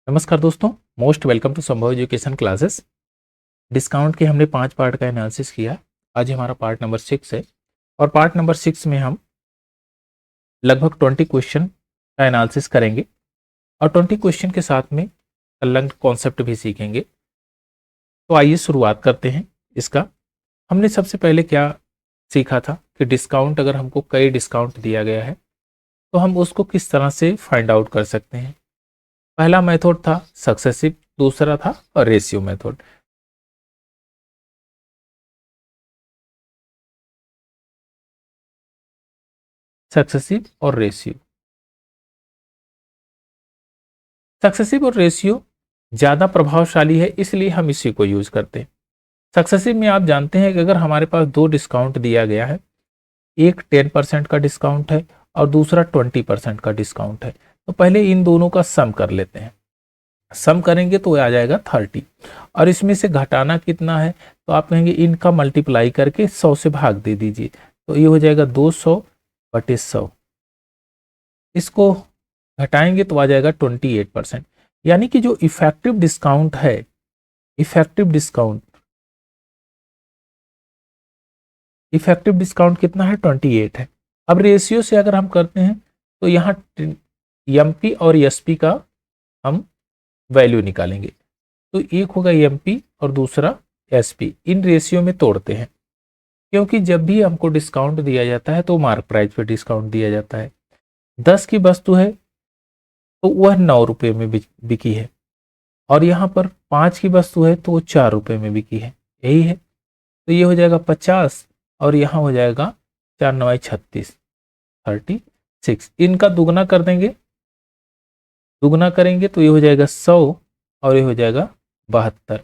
नमस्कार दोस्तों, most welcome to संभव एजुकेशन क्लासेस। डिस्काउंट के हमने 5 पार्ट का एनालिसिस किया। आज हमारा पार्ट नंबर 6 है और पार्ट नंबर 6 में हम लगभग 20 क्वेश्चन का एनालिसिस करेंगे और 20 क्वेश्चन के साथ में संलग्न कॉन्सेप्ट भी सीखेंगे। तो आइए शुरुआत करते हैं इसका। हमने सबसे पहले क्या सीखा था कि डिस्काउंट, अगर हमको कई डिस्काउंट दिया गया है तो हम उसको किस तरह से फाइंड आउट कर सकते हैं। पहला मेथड था सक्सेसिव, दूसरा था रेशियो मेथड। सक्सेसिव और रेशियो, सक्सेसिव और रेशियो ज़्यादा प्रभावशाली है, इसलिए हम इसी को यूज करते हैं। सक्सेसिव में आप जानते हैं कि अगर हमारे पास दो डिस्काउंट दिया गया है, एक 10% का डिस्काउंट है और दूसरा 20% का डिस्काउंट है, तो पहले इन दोनों का सम कर लेते हैं। सम करेंगे तो आ जाएगा 30 और इसमें से घटाना कितना है, तो आप कहेंगे इनका मल्टीप्लाई करके 100 से भाग दे दीजिए, तो ये हो जाएगा 200 बटे 100। इसको घटाएंगे तो आ जाएगा 28%। यानी कि जो इफेक्टिव डिस्काउंट है, इफेक्टिव डिस्काउंट कितना है, 28 है। अब रेशियो से अगर हम करते हैं तो यहाँ एमपी और एसपी का हम वैल्यू निकालेंगे, तो एक होगा एमपी और दूसरा एसपी। इन रेशियो में तोड़ते हैं, क्योंकि जब भी हमको डिस्काउंट दिया जाता है तो मार्क प्राइस पे डिस्काउंट दिया जाता है। 10 की वस्तु है तो वह 9 रुपये में बिकी है, और यहाँ पर 5 की वस्तु है तो वो 4 रुपये में बिकी है, यही है। तो ये हो जाएगा 50 और यहाँ हो जाएगा 4 9 36, 36। इनका दुगना कर देंगे, दुगना करेंगे तो ये हो जाएगा 100 और ये हो जाएगा 72।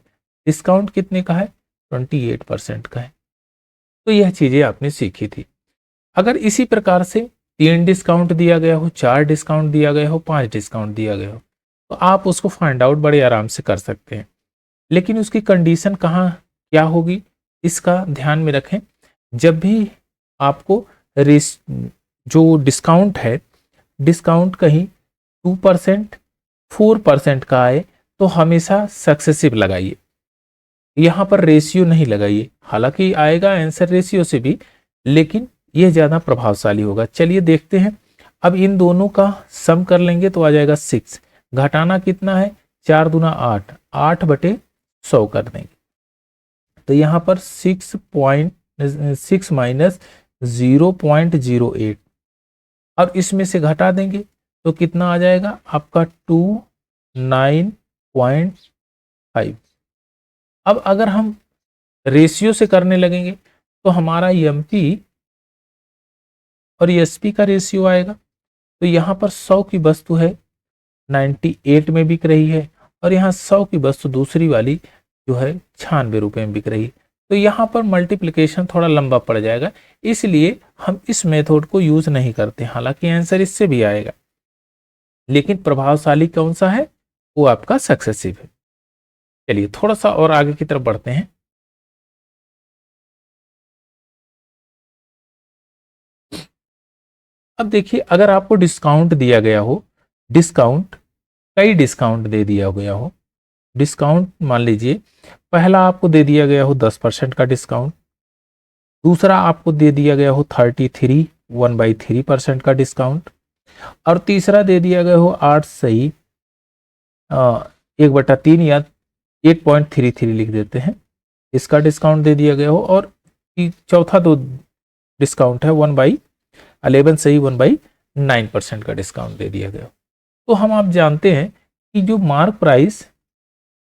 डिस्काउंट कितने का है, 28% का है। तो यह चीजें आपने सीखी थी। अगर इसी प्रकार से 3 डिस्काउंट दिया गया हो, 4 डिस्काउंट दिया गया हो, 5 डिस्काउंट दिया गया हो, तो आप उसको फाइंड आउट बड़े आराम से कर सकते हैं। लेकिन उसकी कंडीशन कहाँ क्या होगी, इसका ध्यान में रखें। जब भी आपको जो डिस्काउंट है, डिस्काउंट कहीं 2% 4% का आए तो हमेशा सक्सेसिव लगाइए, यहाँ पर रेशियो नहीं लगाइए। हालांकि आएगा आंसर रेशियो से भी, लेकिन यह ज्यादा प्रभावशाली होगा। चलिए देखते हैं। अब इन दोनों का सम कर लेंगे तो आ जाएगा 6। घटाना कितना है, 4 दूना 8, 8 बटे 100 कर देंगे, तो यहाँ पर 6 माइनस 0.08 और इसमें से घटा देंगे तो कितना आ जाएगा आपका 29.5। अब अगर हम रेशियो से करने लगेंगे तो हमारा एमपी और एसपी का रेशियो आएगा। तो यहाँ पर 100 की वस्तु है 98 में बिक रही है, और यहाँ 100 की वस्तु दूसरी वाली जो है 96 रुपये में बिक रही है। तो यहाँ पर मल्टीप्लिकेशन थोड़ा लंबा पड़ जाएगा, इसलिए हम इस मेथड को यूज नहीं करते। हालांकि आंसर इससे भी आएगा, लेकिन प्रभावशाली कौन सा है, वो आपका सक्सेसिव है। चलिए थोड़ा सा और आगे की तरफ बढ़ते हैं। अब देखिए, अगर आपको डिस्काउंट दिया गया हो, डिस्काउंट कई डिस्काउंट दे दिया गया हो, डिस्काउंट मान लीजिए पहला आपको दे दिया गया हो 10% का डिस्काउंट, दूसरा आपको दे दिया गया हो 33 1/3% का डिस्काउंट, और तीसरा दे दिया गया हो 8 सही 1/3 या 8.33 लिख देते हैं, इसका डिस्काउंट दे दिया गया हो, और चौथा दो डिस्काउंट है 1/11 सही 1/9% का डिस्काउंट दे दिया गया। तो हम आप जानते हैं कि जो मार्क प्राइस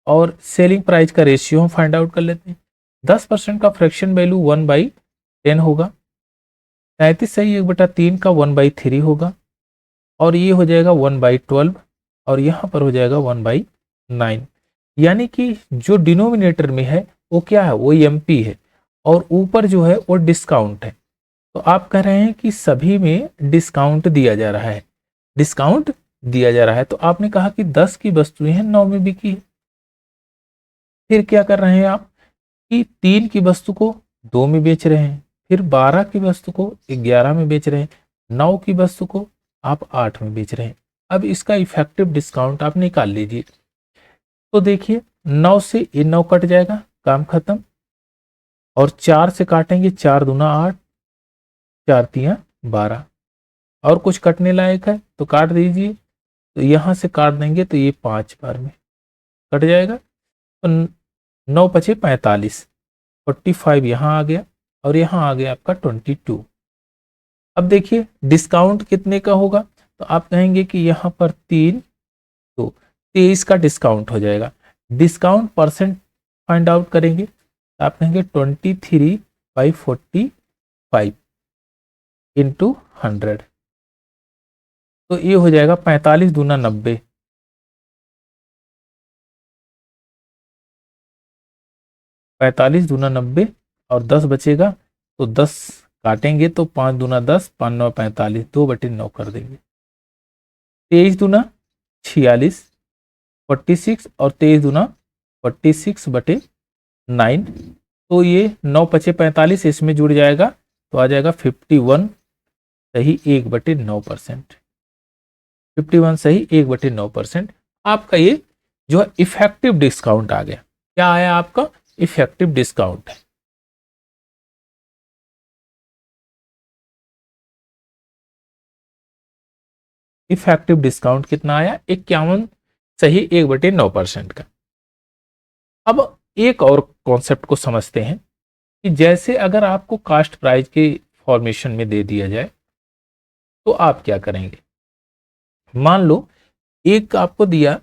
और सेलिंग प्राइस का रेशियो हम फाइंड आउट कर लेते हैं। 10% का फ्रैक्शन वैल्यू 1/10 होगा, 33 सही 1/3 का 1/3 होगा, और ये हो जाएगा 1/12, और यहाँ पर हो जाएगा 1/9। यानी कि जो डिनोमिनेटर में है वो क्या है, वो एमपी है, और ऊपर जो है वो डिस्काउंट है। तो आप कह रहे हैं कि सभी में डिस्काउंट दिया जा रहा है, डिस्काउंट दिया जा रहा है। तो आपने कहा कि 10 की वस्तुएं हैं 9 में बिकी है। फिर क्या कर रहे हैं आप कि 3 की वस्तु को 2 में बेच रहे हैं, फिर 12 की वस्तु को 11 में बेच रहे हैं, 9 की वस्तु को आप 8 में बेच रहे हैं। अब इसका इफेक्टिव डिस्काउंट आप निकाल लीजिए। तो देखिए 9 से ये 9 कट जाएगा, काम खत्म। और 4 से काटेंगे, 4 दूना 8, 4 तिया 12। और कुछ कटने लायक है तो काट दीजिए। तो यहां से काट देंगे तो ये 5 बार में कट जाएगा। तो 9 पचे 45, 45 यहाँ आ गया और यहाँ आ गया आपका 22। अब देखिए डिस्काउंट कितने का होगा, तो आप कहेंगे कि यहाँ पर 3, तो 23 का डिस्काउंट हो जाएगा। डिस्काउंट परसेंट फाइंड आउट करेंगे तो आप कहेंगे 23/45 इंटू 100, तो ये हो जाएगा 45 दूना 90, 45 दूना 90 और 10 बचेगा। तो 10 काटेंगे तो 5 दूना 10, 5 9 45, 2/9 कर देंगे। 23 दूना 46, 46 और 23 दूना 46/9। तो ये 9 पचे 45 इसमें जुड़ जाएगा तो आ जाएगा 51 सही 1/9%। 51 सही 1/9%। आपका ये जो है इफेक्टिव डिस्काउंट आ गया। क्या आया आपका? Effective discount. इफेक्टिव डिस्काउंट कितना आया? 51 सही 1/9% का। अब एक और कॉन्सेप्ट को समझते हैं कि जैसे अगर आपको कास्ट प्राइस के फॉर्मेशन में दे दिया जाए तो आप क्या करेंगे। मान लो एक आपको दिया,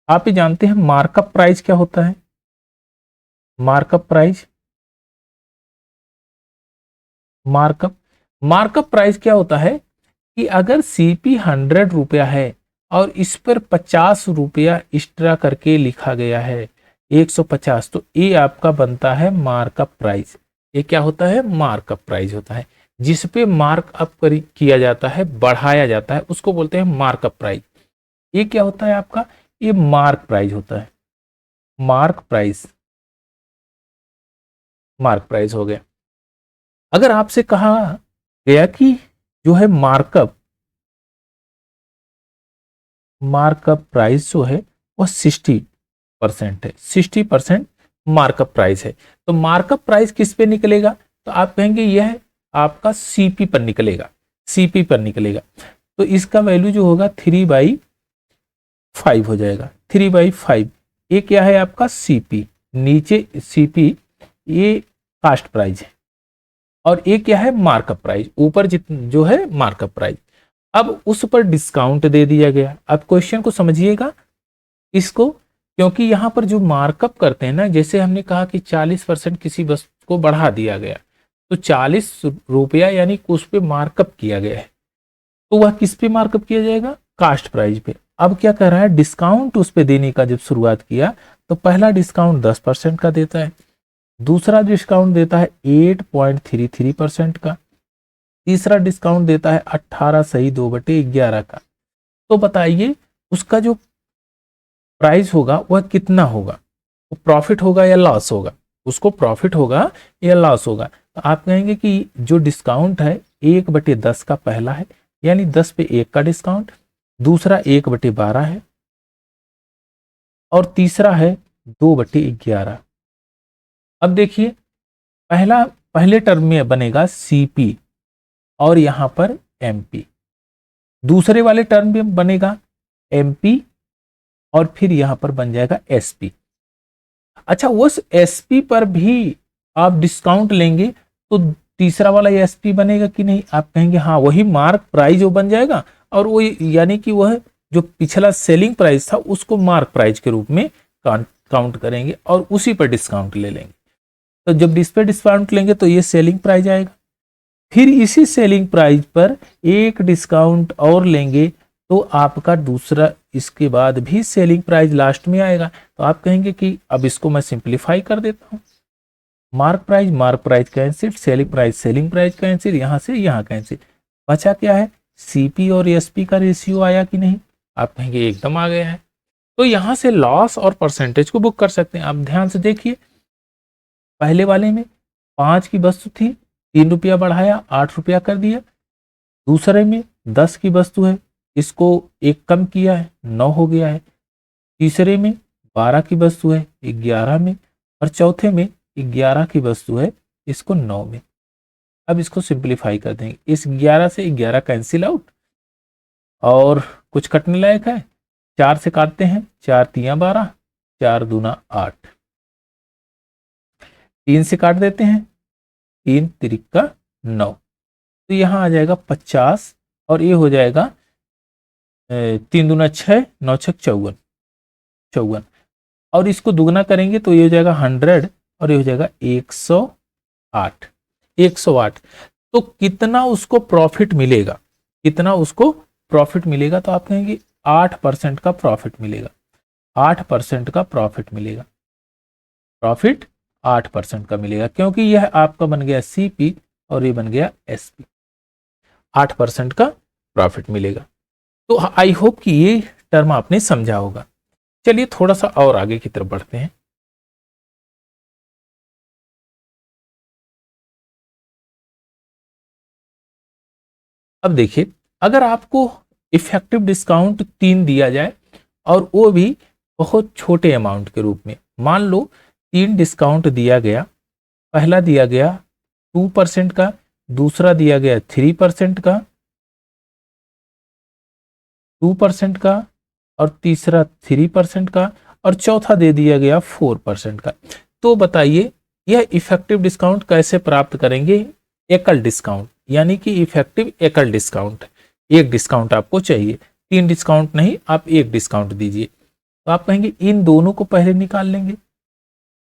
आप ही जानते हैं मार्कअप प्राइस क्या होता है। मार्कअप प्राइस, मार्कअप प्राइस क्या होता है कि अगर सीपी 100 रुपया है और इस पर 50 रुपया एक्स्ट्रा करके लिखा गया है 150, तो ये आपका बनता है मार्कअप प्राइस। ये क्या होता है? मार्कअप प्राइस होता है। जिस पे मार्कअप किया जाता है, बढ़ाया जाता है, उसको बोलते हैं मार्कअप प्राइस। ये क्या होता है आपका? ये मार्क प्राइस होता है। मार्क प्राइस, मार्क प्राइस हो गया। अगर आपसे कहा गया कि जो है मार्कअप प्राइस जो है वो 60% है, 60% मार्कअप प्राइस है। तो मार्कअप प्राइस किस पे निकलेगा? तो आप कहेंगे यह आपका सीपी पर निकलेगा, सीपी पर निकलेगा। तो इसका वैल्यू जो होगा 3/5 हो जाएगा। 3/5 ये क्या है आपका? सीपी। नीचे सीपी ये कास्ट प्राइस है और ये क्या है? Markup price. ऊपर जो है मार्कअप प्राइस। अब उस पर डिस्काउंट दे दिया गया। अब क्वेश्चन को समझिएगा इसको, क्योंकि यहां पर जो मार्कअप करते हैं ना, जैसे हमने कहा कि 40% किसी वस्तु को बढ़ा दिया गया, तो 40 रुपया यानी उस पर मार्कअप किया गया है, तो वह किस पे मार्कअप किया जाएगा? कास्ट प्राइस पे। अब क्या कर रहा है? डिस्काउंट उस पे देने का जब शुरुआत किया तो पहला डिस्काउंट 10% का देता है, दूसरा डिस्काउंट देता है 8.33% का, तीसरा डिस्काउंट देता है 18 सही 2/11 का। तो बताइए उसका जो प्राइस होगा वह कितना होगा? वो प्रॉफिट होगा या लॉस होगा? उसको प्रॉफिट होगा या लॉस होगा? तो आप कहेंगे कि जो डिस्काउंट है 1/10 का पहला है, यानी 10 पे 1 का डिस्काउंट, दूसरा 1/12 है और तीसरा है 2/11। अब देखिए पहले टर्म में बनेगा सीपी और यहां पर एमपी, दूसरे वाले टर्म में बनेगा एमपी और फिर यहां पर बन जाएगा एसपी। अच्छा, उस एसपी पर भी आप डिस्काउंट लेंगे तो तीसरा वाला एसपी बनेगा कि नहीं? आप कहेंगे हाँ, वही मार्क प्राइस जो बन जाएगा और वो यानी कि वह जो पिछला सेलिंग प्राइस था उसको मार्क प्राइस के रूप में काउंट करेंगे और उसी पर डिस्काउंट ले लेंगे। तो जब इस पर डिस्काउंट लेंगे तो ये सेलिंग प्राइस आएगा। फिर इसी सेलिंग प्राइस पर एक डिस्काउंट और लेंगे तो आपका दूसरा इसके बाद भी सेलिंग प्राइस लास्ट में आएगा। तो आप कहेंगे कि अब इसको मैं सिंप्लीफाई कर देता हूं। Mark price cancel, selling price cancel, यहां से यहां कैंसिल, बचा क्या है? सीपी और एसपी का रेशियो आया कि नहीं? आप कहेंगे एकदम आ गया है। तो यहां से लॉस और परसेंटेज को बुक कर सकते हैं। आप ध्यान से देखिए, पहले वाले में 5 की वस्तु थी, 3 रुपया बढ़ाया 8 रुपया कर दिया। दूसरे में 10 की वस्तु है, इसको एक कम किया है, 9 हो गया है। तीसरे में 12 की वस्तु है, 11 में, और चौथे में 11 की वस्तु है, इसको 9 में। अब इसको सिंप्लीफाई कर देंगे, इस 11 से 11 कैंसिल आउट, और कुछ कटने लायक है, 4 से काटते हैं, 4 तिया 12, 4 दूना 8, 3 से काट देते हैं, 3 तिरिका 9, तो यहाँ आ जाएगा 50, और ये हो जाएगा 3 दूना 6, 9 छक 54, 54, और इसको दुगना करेंगे तो ये हो जाएगा 100, और ये हो जाएगा 108, 108। तो कितना उसको प्रॉफिट मिलेगा, कितना उसको प्रॉफिट मिलेगा, तो आप कहेंगे 8% का प्रॉफिट मिलेगा, 8% का प्रॉफिट मिलेगा, प्रॉफिट 8% का मिलेगा, क्योंकि यह आपका बन गया सीपी और ये बन गया एसपी, 8% का प्रॉफिट मिलेगा। तो आई होप कि ये टर्म आपने समझा होगा। चलिए थोड़ा सा और आगे की तरफ बढ़ते हैं। अब देखिए, अगर आपको इफेक्टिव डिस्काउंट 3 दिया जाए और वो भी बहुत छोटे अमाउंट के रूप में, मान लो 3 डिस्काउंट दिया गया, पहला दिया गया 2% का, दूसरा दिया गया 3% का, 2% का, और तीसरा 3% का, और चौथा दे दिया गया 4% का। तो बताइए यह इफेक्टिव डिस्काउंट कैसे प्राप्त करेंगे? एकल डिस्काउंट, यानी कि इफेक्टिव एकल डिस्काउंट, एक डिस्काउंट आपको चाहिए, 3 डिस्काउंट नहीं, आप एक डिस्काउंट दीजिए। तो आप कहेंगे इन दोनों को पहले निकाल लेंगे।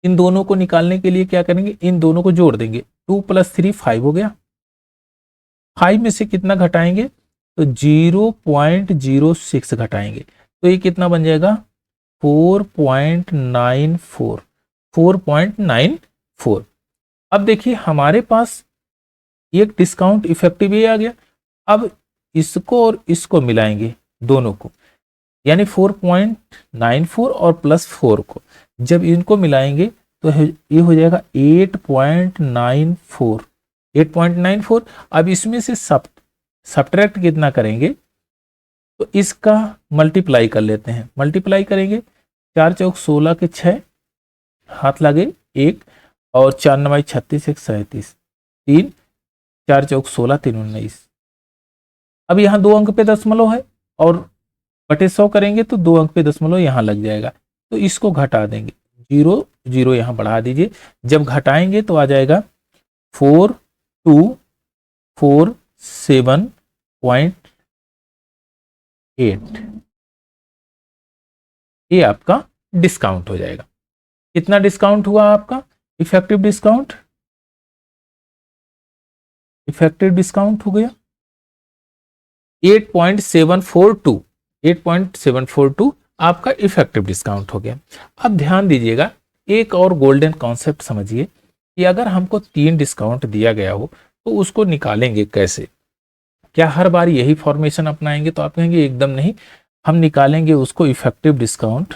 इन दोनों को निकालने के लिए क्या करेंगे, इन दोनों को जोड़ देंगे, 2 + 3 5 हो गया, 5 में से कितना घटाएंगे, तो 0.06 घटाएंगे, तो ये कितना बन जाएगा, 4.94, 4.94। अब देखिए हमारे पास एक डिस्काउंट इफेक्टिव ये आ गया, अब इसको और इसको मिलाएंगे दोनों को, यानी 4.94 और +4 को जब इनको मिलाएंगे तो ये हो जाएगा 8.94, 8.94। अब इसमें से सब्ट्रैक्ट कितना करेंगे, तो इसका मल्टीप्लाई कर लेते हैं, मल्टीप्लाई करेंगे, 4 चौक 16 के 6, हाथ लगे 1, और 4 9 36, 1 37, 3, 4 चौक 16, 3 19। अब यहाँ 2 अंक पे दशमलव है और बटे 100 करेंगे तो 2 अंक पे दशमलव यहाँ लग जाएगा, तो इसको घटा देंगे, 0 0 यहाँ बढ़ा दीजिए, जब घटाएंगे तो आ जाएगा 4247.8। ये आपका डिस्काउंट हो जाएगा। कितना डिस्काउंट हुआ आपका इफेक्टिव डिस्काउंट, इफेक्टिव डिस्काउंट हो गया 8.742, 8.742 आपका इफेक्टिव डिस्काउंट हो गया। अब ध्यान दीजिएगा, एक और गोल्डन कॉन्सेप्ट समझिए कि अगर हमको 3 डिस्काउंट दिया गया हो तो उसको निकालेंगे कैसे, क्या हर बार यही फॉर्मेशन अपनाएंगे? तो आप कहेंगे एकदम नहीं, हम निकालेंगे उसको इफेक्टिव डिस्काउंट,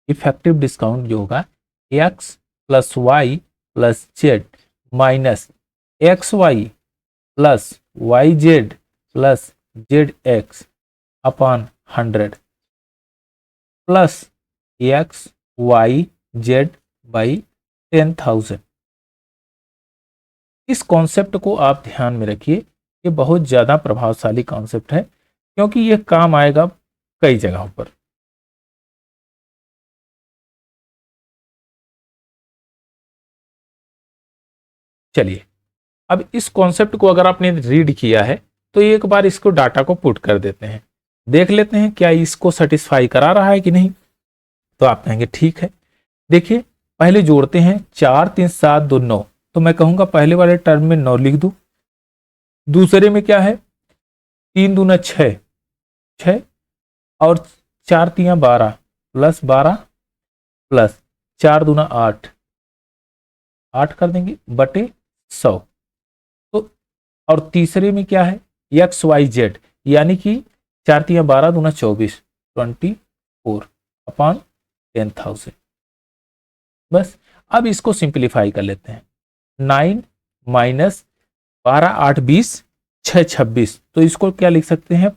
इफेक्टिव डिस्काउंट जो होगा x + y + z minus xy + yz + zx upon 100 plus x y z by 10,000। इस कॉन्सेप्ट को आप ध्यान में रखिए, ये बहुत ज्यादा प्रभावशाली कॉन्सेप्ट है क्योंकि ये काम आएगा कई जगहों पर। चलिए अब इस कॉन्सेप्ट को अगर आपने रीड किया है तो एक बार इसको डाटा को पुट कर देते हैं, देख लेते हैं क्या इसको सेटिस्फाई करा रहा है कि नहीं। तो आप कहेंगे ठीक है, देखिए पहले जोड़ते हैं, 4 3 7 2 9, तो मैं कहूंगा पहले वाले टर्म में 9 लिख दूं, दूसरे में क्या है 3 दूना 6, 6 और 4 तिया 12 + 12 प्लस 4 दूना 8, 8 कर देंगे बटे 100। तो और तीसरे में क्या है एक्स वाई जेड, यानी कि 4 तिया 12 दूना 24, 24 अपॉन 10,000। बस अब इसको सिंप्लीफाई कर लेते हैं, 9 - 12 8 20, 626, तो इसको क्या लिख सकते हैं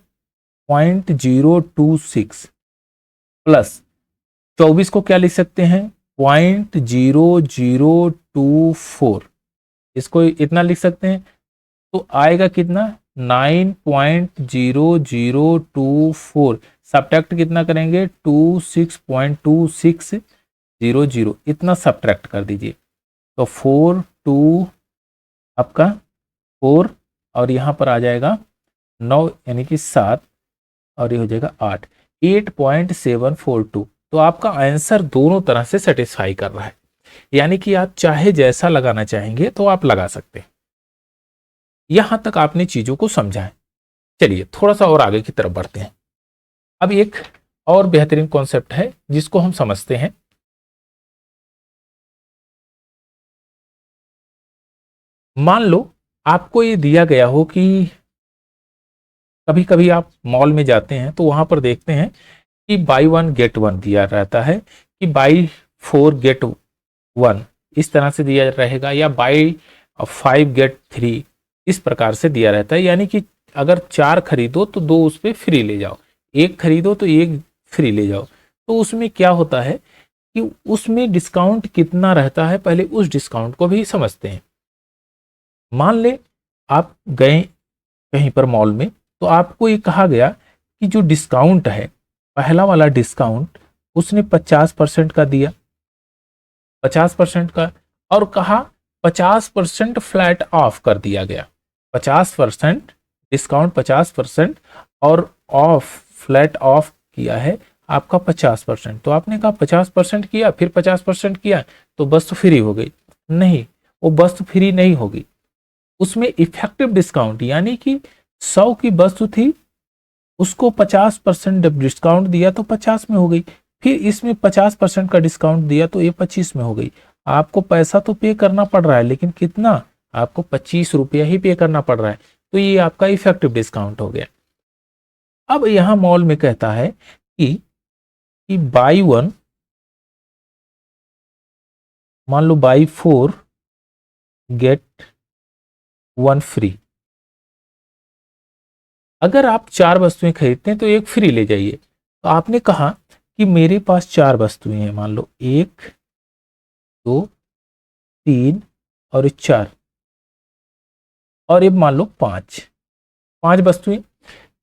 0.026 प्लस 24 को क्या लिख सकते हैं 0.0024, इसको इतना लिख सकते हैं, तो आएगा कितना 9.00024, सब्ट्रैक्ट कितना करेंगे 26.2600, इतना सब्ट्रैक्ट कर दीजिए, तो 42 आपका 4 और यहाँ पर आ जाएगा 9 यानी कि 7 और ये हो जाएगा 8, 8.742। तो आपका आंसर दोनों तरह से सेटिस्फाई कर रहा है, यानी कि आप चाहे जैसा लगाना चाहेंगे तो आप लगा सकते हैं। यहां तक आपने चीजों को समझा है। चलिए थोड़ा सा और आगे की तरफ बढ़ते हैं। अब एक और बेहतरीन कॉन्सेप्ट है जिसको हम समझते हैं। मान लो आपको ये दिया गया हो कि कभी कभी आप मॉल में जाते हैं तो वहां पर देखते हैं कि बाई 1 गेट 1 दिया रहता है, कि बाई 4 गेट 1 इस तरह से दिया रहेगा, या बाई 5 गेट 3 इस प्रकार से दिया रहता है, यानी कि अगर 4 खरीदो तो 2 उस पर फ्री ले जाओ, 1 खरीदो तो 1 फ्री ले जाओ। तो उसमें क्या होता है कि उसमें डिस्काउंट कितना रहता है, पहले उस डिस्काउंट को भी समझते हैं। मान ले आप गए कहीं पर मॉल में, तो आपको ये कहा गया कि जो डिस्काउंट है, पहला वाला डिस्काउंट उसने 50% का दिया, 50% का, और कहा 50% फ्लैट ऑफ कर दिया गया, 50% डिस्काउंट 50% और ऑफ फ्लैट ऑफ किया है आपका 50%। तो आपने कहा 50% किया फिर 50% किया तो वस्तु फ्री हो गई, नहीं, वो वस्तु फ्री नहीं होगी, उसमें इफेक्टिव डिस्काउंट यानी कि 100 की वस्तु थी, उसको 50% डिस्काउंट दिया तो 50 में हो गई, फिर इसमें 50% का डिस्काउंट दिया तो ये 25 में हो गई। आपको पैसा तो पे करना पड़ रहा है, लेकिन कितना, आपको 25 रुपया ही पे करना पड़ रहा है, तो ये आपका इफेक्टिव डिस्काउंट हो गया। अब यहां मॉल में कहता है कि बाई 1, मान लो बाई 4 गेट 1 फ्री, अगर आप 4 वस्तुएं खरीदते हैं तो 1 फ्री ले जाइए। तो आपने कहा कि मेरे पास 4 वस्तुएं हैं, मान लो 1 2 3 और 4, और ये मान लो 5 वस्तुएं,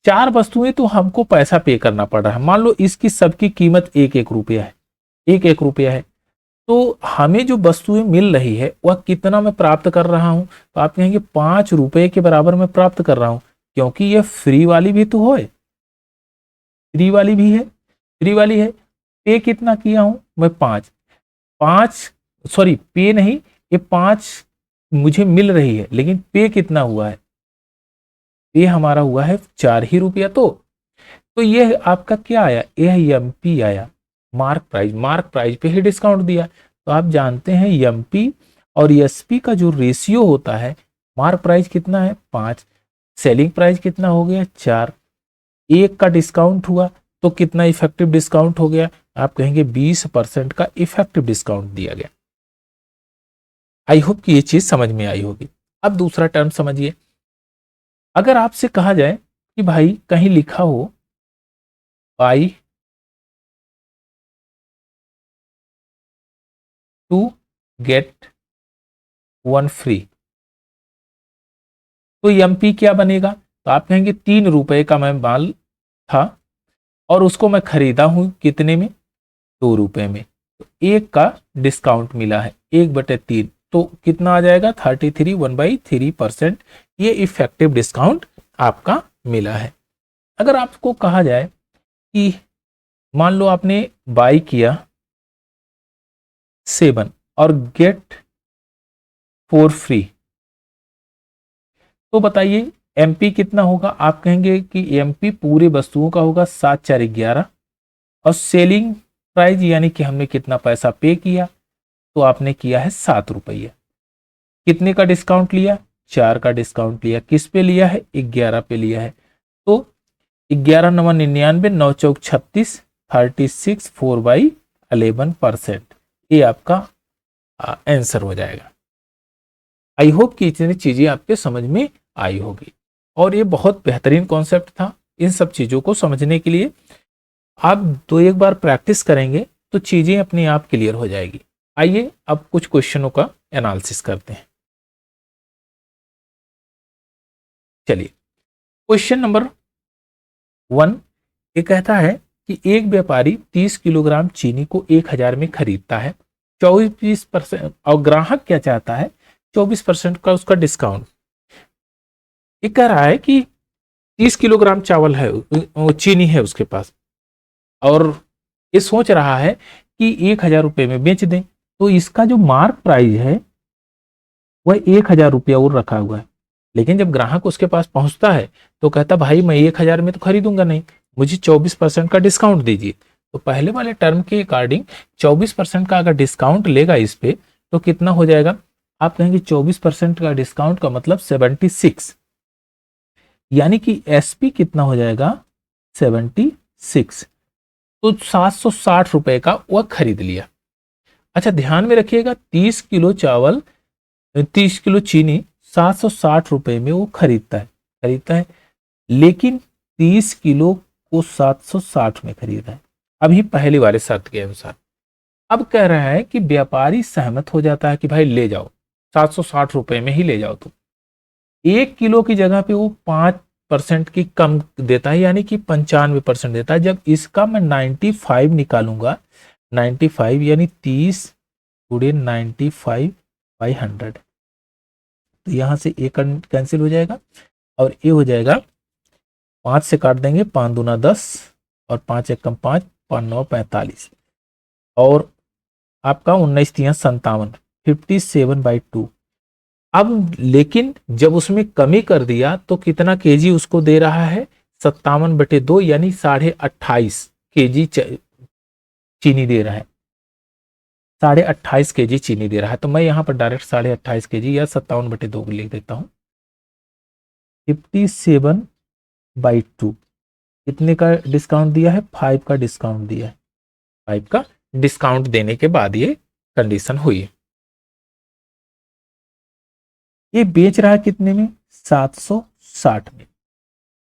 4 वस्तुएं तो हमको पैसा पे करना पड़ रहा है, मान लो इसकी सबकी कीमत 1-1 रुपया है, 1-1 रुपया है, तो हमें जो वस्तुएं मिल रही है वह कितना मैं प्राप्त कर रहा हूं, तो आप कहेंगे 5 रुपए के बराबर मैं प्राप्त कर रहा हूं, क्योंकि यह फ्री वाली भी तो है, फ्री वाली भी है, फ्री वाली है। पे कितना किया हूं मैं 5 सॉरी पे नहीं, ये 5 मुझे मिल रही है, लेकिन पे कितना हुआ है, पे हमारा हुआ है 4 ही रुपया। तो ये आपका क्या आया, यह एमपी आया, मार्क प्राइस पे ही डिस्काउंट दिया। तो आप जानते हैं एमपी और एसपी का जो रेशियो होता है, मार्क प्राइस कितना है 5, सेलिंग प्राइस कितना हो गया 4, 1 का डिस्काउंट हुआ तो कितना इफेक्टिव डिस्काउंट हो गया, आप कहेंगे 20% का इफेक्टिव डिस्काउंट दिया गया। आई होप कि ये चीज समझ में आई होगी। अब दूसरा टर्म समझिए, अगर आपसे कहा जाए कि भाई कहीं लिखा हो बाई 2 गेट 1 फ्री, तो एमपी क्या बनेगा, तो आप कहेंगे 3 रुपए का मैं माल था और उसको मैं खरीदा हूं कितने में, 2 रुपए में, तो 1 का डिस्काउंट मिला है 1/3, तो कितना आ जाएगा 33, 1/3%, ये इफेक्टिव डिस्काउंट आपका मिला है। अगर आपको कहा जाए कि मान लो आपने बाई किया 7 और गेट 4 फ्री, तो बताइए एमपी कितना होगा, आप कहेंगे कि एमपी पूरे वस्तुओं का होगा 7×4=11, और सेलिंग प्राइस यानी कि हमने कितना पैसा पे किया, तो आपने किया है 7 रुपये, कितने का डिस्काउंट लिया, 4 का डिस्काउंट लिया, किस पे लिया है 11 पे लिया है, तो 11 9 99, 9 चौक 36, 36 4/11%, ये आपका आंसर हो जाएगा। आई होप कि इतनी चीजें आपके समझ में आई होगी। और ये बहुत बेहतरीन कॉन्सेप्ट था। इन सब चीज़ों को समझने के लिए आप दो एक बार प्रैक्टिस करेंगे तो चीज़ें अपने आप क्लियर हो जाएगी। आइए अब कुछ क्वेश्चनों का एनालिसिस करते हैं। चलिए, क्वेश्चन नंबर 1 ये कहता है कि एक व्यापारी 30 किलोग्राम चीनी को 1000 में खरीदता है, 24% और ग्राहक क्या चाहता है, 24% का उसका डिस्काउंट। ये कह रहा है कि 30 किलोग्राम चावल है, वो चीनी है उसके पास, और ये सोच रहा है कि 1000 रुपये में बेच दें। तो इसका जो मार्क प्राइस है वह 1000 रुपया और रखा हुआ है। लेकिन जब ग्राहक उसके पास पहुंचता है तो कहता भाई मैं 1000 में तो खरीदूंगा नहीं, मुझे 24% का डिस्काउंट दीजिए। तो पहले वाले टर्म के अकॉर्डिंग 24% का अगर डिस्काउंट लेगा इस पे तो कितना हो जाएगा, आप कहेंगे 24% का डिस्काउंट का मतलब 76, यानी कि एसपी कितना हो जाएगा 76। तो 760 रुपए का वह खरीद लिया। अच्छा ध्यान में रखिएगा, 30 किलो चावल 30 किलो चीनी 760 रुपए में वो खरीदता है, लेकिन 30 किलो को 760 में खरीदा है, अभी पहले वाले शर्त के अनुसार। अब कह रहा है कि व्यापारी सहमत हो जाता है कि भाई ले जाओ, 760 रुपए में ही ले जाओ। तो 1 किलो की जगह पे वो 5% की कम देता है, यानी कि 95% देता है। जब इसका मैं 95 निकालूंगा, 95 यानी 30 गुणे 95/100, तो यहां से ए कैंसिल हो जाएगा और ए हो जाएगा 5 से काट देंगे, 5 दूना 10 और 5 एकम 5, 5 9 45 और आपका 19 तिया 57, 57/2। अब लेकिन जब उसमें कमी कर दिया तो कितना केजी उसको दे रहा है, 57/2 यानी 28.5 केजी चीनी दे रहा है, 28.5 केजी चीनी दे रहा है। तो मैं यहाँ पर डायरेक्ट 28.5 केजी या 57/2 लिख देता हूँ। 57/2 कितने का डिस्काउंट दिया है, 5 का डिस्काउंट दिया है। 5 का डिस्काउंट देने के बाद ये कंडीशन हुई। ये बेच रहा है कितने में, 760 में।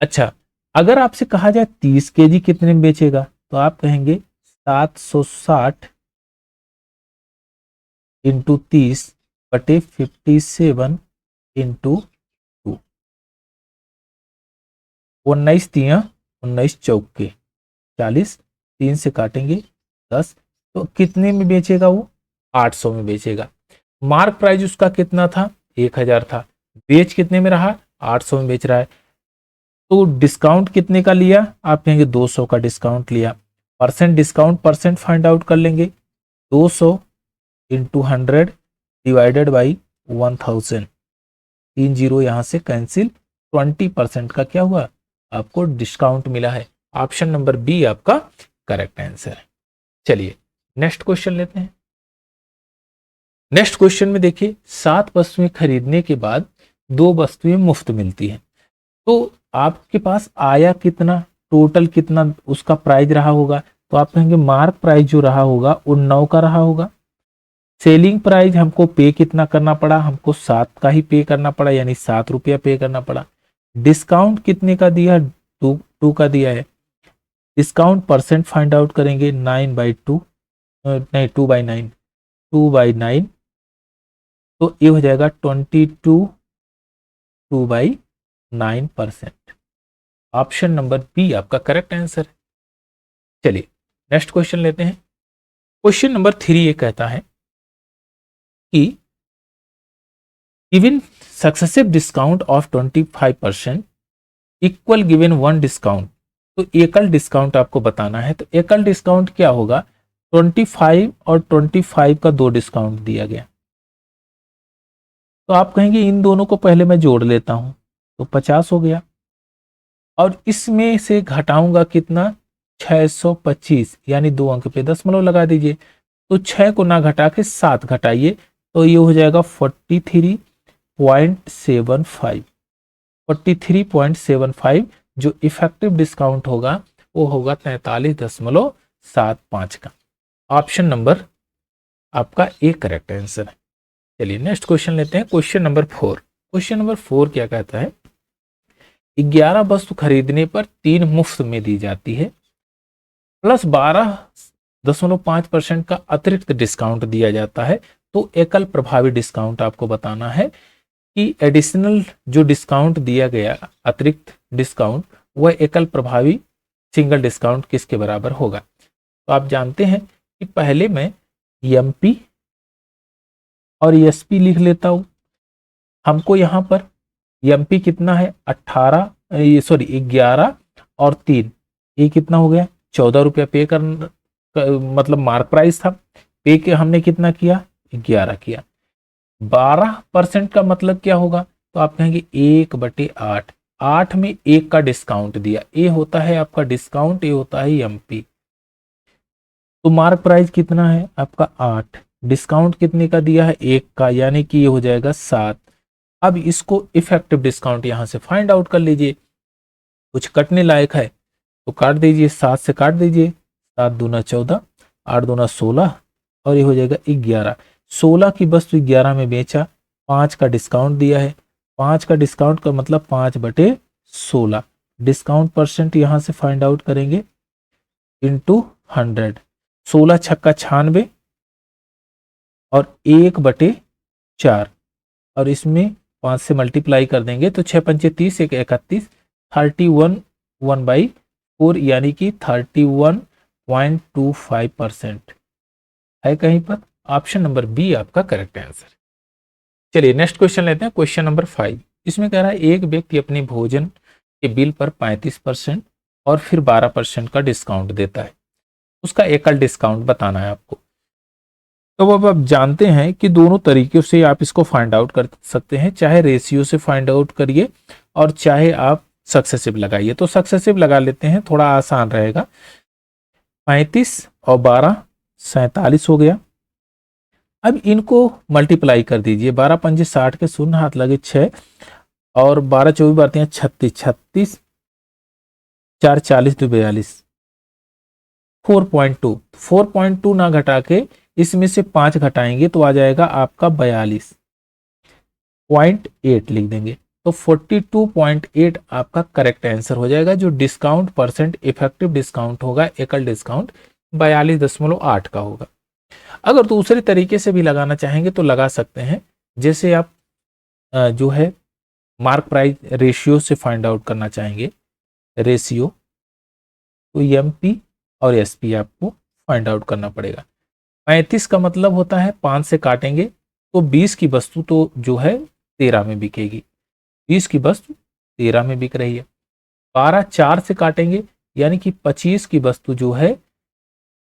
अच्छा, अगर आपसे कहा जाए 30 केजी कितने में बेचेगा, तो आप कहेंगे 760 इंटू 30/57 इंटू 2, 19 तिया 19 चौके 40, 3 से काटेंगे 10, तो कितने में बेचेगा वो, 800 में बेचेगा। मार्क प्राइस उसका कितना था, 1000 था, बेच कितने में रहा, 800 में बेच रहा है। तो डिस्काउंट कितने का लिया, आप कहेंगे 200 का डिस्काउंट लिया। Percent discount percent find out कर लेंगे, 200 इंटू 100 डिवाइडेड बाई 1000, 3 जीरो यहां से कैंसिल, 20% का क्या हुआ, आपको डिस्काउंट मिला है। ऑप्शन नंबर बी आपका करेक्ट आंसर है। चलिए नेक्स्ट क्वेश्चन लेते हैं। नेक्स्ट क्वेश्चन में देखिए, 7 वस्तुएं खरीदने के बाद 2 वस्तुएं मुफ्त मिलती हैं, तो आपके पास आया कितना, टोटल कितना उसका प्राइस रहा होगा। तो आप कहेंगे मार्क प्राइस जो रहा होगा वो 9 का रहा होगा। सेलिंग प्राइस हमको पे कितना करना पड़ा, हमको 7 का ही पे करना पड़ा, यानी 7 रुपया पे करना पड़ा। डिस्काउंट कितने का दिया, 2 का दिया है। डिस्काउंट परसेंट फाइंड आउट करेंगे, 9/2 नहीं 2/9, 2/9, तो ये हो जाएगा 22 2/9%। ऑप्शन नंबर बी आपका करेक्ट आंसर है। चलिए नेक्स्ट क्वेश्चन लेते हैं। क्वेश्चन नंबर 3 ये कहता है कि given successive discount of 25% equal given 1 discount. तो एकल डिस्काउंट आपको बताना है। तो एकल डिस्काउंट क्या होगा, 25 और 25 का 2 डिस्काउंट दिया गया। तो आप कहेंगे इन दोनों को पहले मैं जोड़ लेता हूं, तो 50 हो गया, और इसमें से घटाऊंगा कितना, 625, यानी 2 अंक पे दशमलव लगा दीजिए। तो 6 को ना घटा के 7 घटाइए, तो ये हो जाएगा 43.75, 43.75। जो इफेक्टिव डिस्काउंट होगा वो होगा 43.75 का। ऑप्शन नंबर आपका ए करेक्ट आंसर है। चलिए नेक्स्ट क्वेश्चन लेते हैं, क्वेश्चन नंबर 4। क्वेश्चन नंबर 4 क्या कहता है 11 वस्तु खरीदने पर 3 मुफ्त में दी जाती है, प्लस 12.5% का अतिरिक्त डिस्काउंट दिया जाता है। तो एकल प्रभावी डिस्काउंट आपको बताना है कि एडिशनल जो डिस्काउंट दिया गया, अतिरिक्त डिस्काउंट, वह एकल प्रभावी सिंगल डिस्काउंट किसके बराबर होगा। तो आप जानते हैं कि पहले मैं एमपी और एसपी लिख लेता हूं। हमको यहां पर एमपी कितना है 18, सॉरी 11 और 3, ये कितना हो गया 14 रुपया पे करना, मतलब मार्क प्राइस था। पे के हमने कितना किया 11 किया। 12% का मतलब क्या होगा, तो आप कहेंगे 1/8, 8 में 1 का डिस्काउंट दिया, ये होता है आपका डिस्काउंट, ये होता है एमपी। तो मार्क प्राइस कितना है आपका 8, डिस्काउंट कितने का दिया है 1 का, यानी कि ये हो जाएगा 7। अब इसको इफेक्टिव डिस्काउंट यहां से फाइंड आउट कर लीजिए। कुछ कटने लायक है तो काट दीजिए, 7 से काट दीजिए, 7 दूना 14, 8 दूना 16 और ये हो जाएगा 11। 16 की वस्तु 11 में बेचा, 5 का डिस्काउंट दिया है, 5 का डिस्काउंट का मतलब 5/16। डिस्काउंट परसेंट यहां से फाइंड आउट करेंगे इंटू 100, 16 छक्का 96 और 1/4, और इसमें 5 से मल्टीप्लाई कर देंगे तो 6 पंचे 30, 1 31, 31 1/4 यानी कि 31.25% है कहीं पर। ऑप्शन नंबर बी आपका करेक्ट आंसर। चलिए नेक्स्ट क्वेश्चन लेते हैं, क्वेश्चन नंबर 5। इसमें कह रहा है एक व्यक्ति अपने भोजन के बिल पर 35% और फिर 12% का डिस्काउंट देता है, उसका एकल डिस्काउंट बताना है आपको। तो अब आप जानते हैं कि दोनों तरीकों से आप इसको फाइंड आउट कर सकते हैं, चाहे रेशियो से फाइंड आउट करिए और चाहे आप सक्सेसिव लगाइए। तो सक्सेसिव लगा लेते हैं, थोड़ा आसान रहेगा। 35 और 12 47 हो गया। अब इनको मल्टीप्लाई कर दीजिए, 12 पंजे 60 के, शून्य हाथ लगे 6 और 12 24 बारते हैं 36, 36 4 40 2 42, 4.2, 4.2 ना घटा के इसमें से 5 घटाएंगे तो आ जाएगा आपका 42.8 लिख देंगे। तो 42.8 आपका करेक्ट आंसर हो जाएगा। जो डिस्काउंट परसेंट इफेक्टिव डिस्काउंट होगा, एकल डिस्काउंट 42.8 का होगा। अगर दूसरे तरीके से भी लगाना चाहेंगे तो लगा सकते हैं, जैसे आप जो है मार्क प्राइस रेशियो से फाइंड आउट करना चाहेंगे, रेशियो, तो एमपी और एसपी आपको फाइंड आउट करना पड़ेगा। 35 का मतलब होता है 5 से काटेंगे तो 20 की वस्तु तो जो है 13 में बिकेगी, 20 की वस्तु 13 में बिक रही है। 12 4 से काटेंगे यानी कि 25 की वस्तु जो है,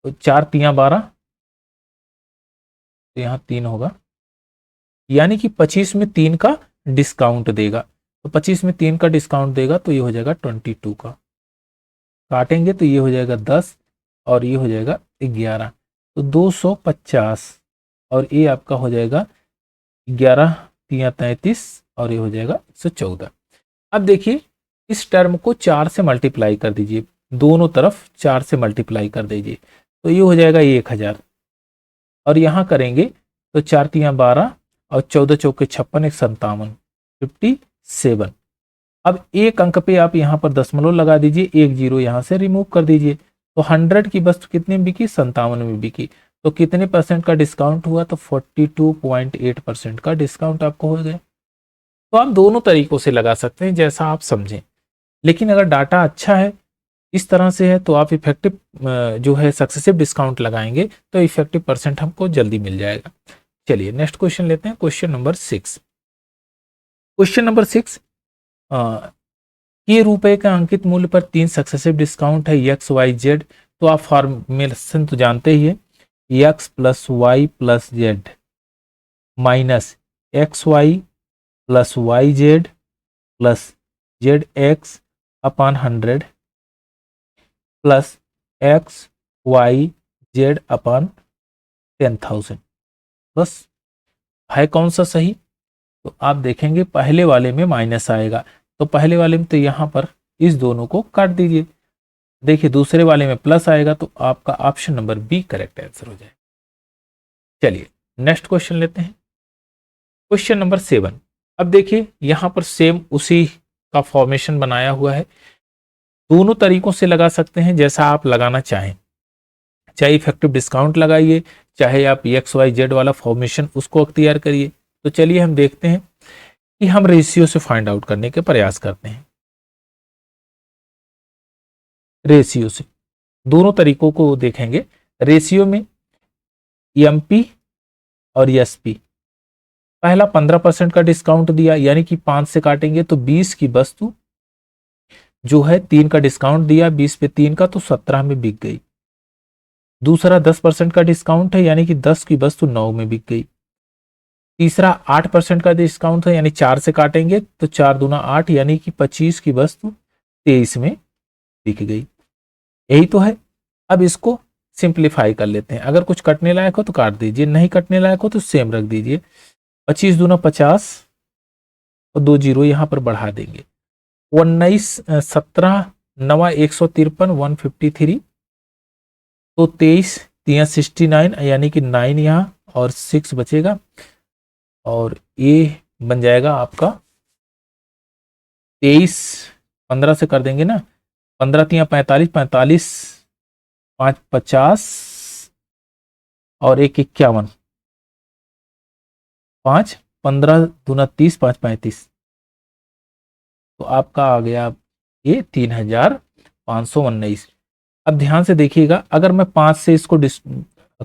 तो 4 तिया 12, तो यहाँ 3 होगा, यानी कि 25 में 3 का डिस्काउंट देगा। तो 25 में 3 का डिस्काउंट देगा तो ये हो जाएगा 22 का। काटेंगे तो ये हो जाएगा 10 और ये हो जाएगा 11, तो 250 और ये आपका हो जाएगा 11 तिया 33 और ये हो जाएगा 114। अब देखिए इस टर्म को 4 से मल्टीप्लाई कर दीजिए, दोनों तरफ 4 से मल्टीप्लाई कर दीजिए तो ये हो जाएगा 1000, और यहाँ करेंगे तो 4 तिया 12 और 14 चौके 56, 57, 57। अब एक अंक पे आप यहाँ पर दशमलव लगा दीजिए, एक जीरो यहाँ से रिमूव कर दीजिए, तो 100 की वस्तु कितने में बिकी 57 में बिकी, तो कितने परसेंट का डिस्काउंट हुआ, तो 42.8% का डिस्काउंट आपको हो गया। तो आप दोनों तरीकों से लगा सकते हैं, जैसा आप समझें, लेकिन अगर डाटा अच्छा है इस तरह से है तो आप इफेक्टिव जो है सक्सेसिव डिस्काउंट लगाएंगे तो इफेक्टिव परसेंट हमको जल्दी मिल जाएगा। चलिए नेक्स्ट क्वेश्चन लेते हैं, क्वेश्चन नंबर 6। क्वेश्चन नंबर 6, के रुपए का अंकित मूल्य पर 3 सक्सेसिव डिस्काउंट है एक्स वाई जेड। तो आप फॉर्मेशन तो जानते ही है, X plus Y plus Z minus X Y plus Y Z plus Z X upon 100 plus X Y Z upon 10,000। बस है कौन सा सही, तो आप देखेंगे पहले वाले में माइनस आएगा, तो पहले वाले में तो यहाँ पर इस दोनों को काट दीजिए। देखिए दूसरे वाले में प्लस आएगा, तो आपका option number B correct answer हो जाए। चलिए नेक्स्ट क्वेश्चन लेते हैं, क्वेश्चन नंबर 7। अब देखिए यहाँ पर सेम उसी का फॉर्मेशन बनाया हुआ है। दोनों तरीकों से लगा सकते हैं, जैसा आप लगाना चाहें, चाहे इफेक्टिव डिस्काउंट लगाइए, चाहे आप XYZ वाला फॉर्मेशन उसको अख्तियार करिए। तो चलिए हम देखते हैं कि हम रेशियो से फाइंड आउट करने के प्रयास करते हैं। रेशियो से दोनों तरीकों को देखेंगे। रेशियो में एमपी और एसपी, पहला 15% का डिस्काउंट दिया, यानी कि 5 से काटेंगे तो 20 की वस्तु जो है 3 का डिस्काउंट दिया, 20 पे 3 का, तो 17 में बिक गई। दूसरा 10% का डिस्काउंट है, यानी कि 10 की वस्तु 9 में बिक गई। तीसरा 8% का डिस्काउंट है, यानी 4 से काटेंगे तो 4 दूना 8, यानी कि 25 की वस्तु 23 में बिक गई। यही तो है। अब इसको सिंप्लीफाई कर लेते हैं। अगर कुछ कटने लायक हो तो काट दीजिए, नहीं कटने लायक हो तो सेम रख दीजिए। 25 दूना 50 और 2 जीरो यहां पर बढ़ा देंगे। 19 17 9 153 153, तो 23 3 69, यानी कि 9 यहाँ और 6 बचेगा, और ये बन जाएगा आपका 23। 15 से कर देंगे ना, 15 3 45, 45 5 50 और 1 51, 5 15 दूना 30, 5 35, तो आपका आ गया ये 3519। अब ध्यान से देखिएगा, अगर मैं 5 से इसको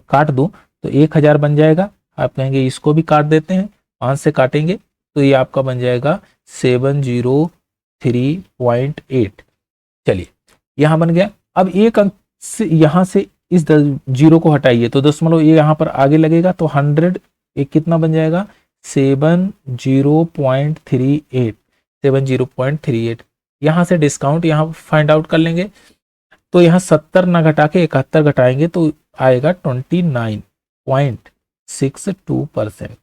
काट दूं तो 1000 बन जाएगा। आप कहेंगे इसको भी काट देते हैं, 5 से काटेंगे तो ये आपका बन जाएगा 703.8। चलिए यहां बन गया। अब एक अंक से यहां से इस जीरो को हटाइए तो दशमलव ये यहां पर आगे लगेगा, तो 100 एक कितना बन जाएगा 70.38, 70.38। यहां से डिस्काउंट यहां फाइंड आउट कर लेंगे, तो यहां 70 ना घटा के 71 घटाएंगे तो आएगा 29.62%।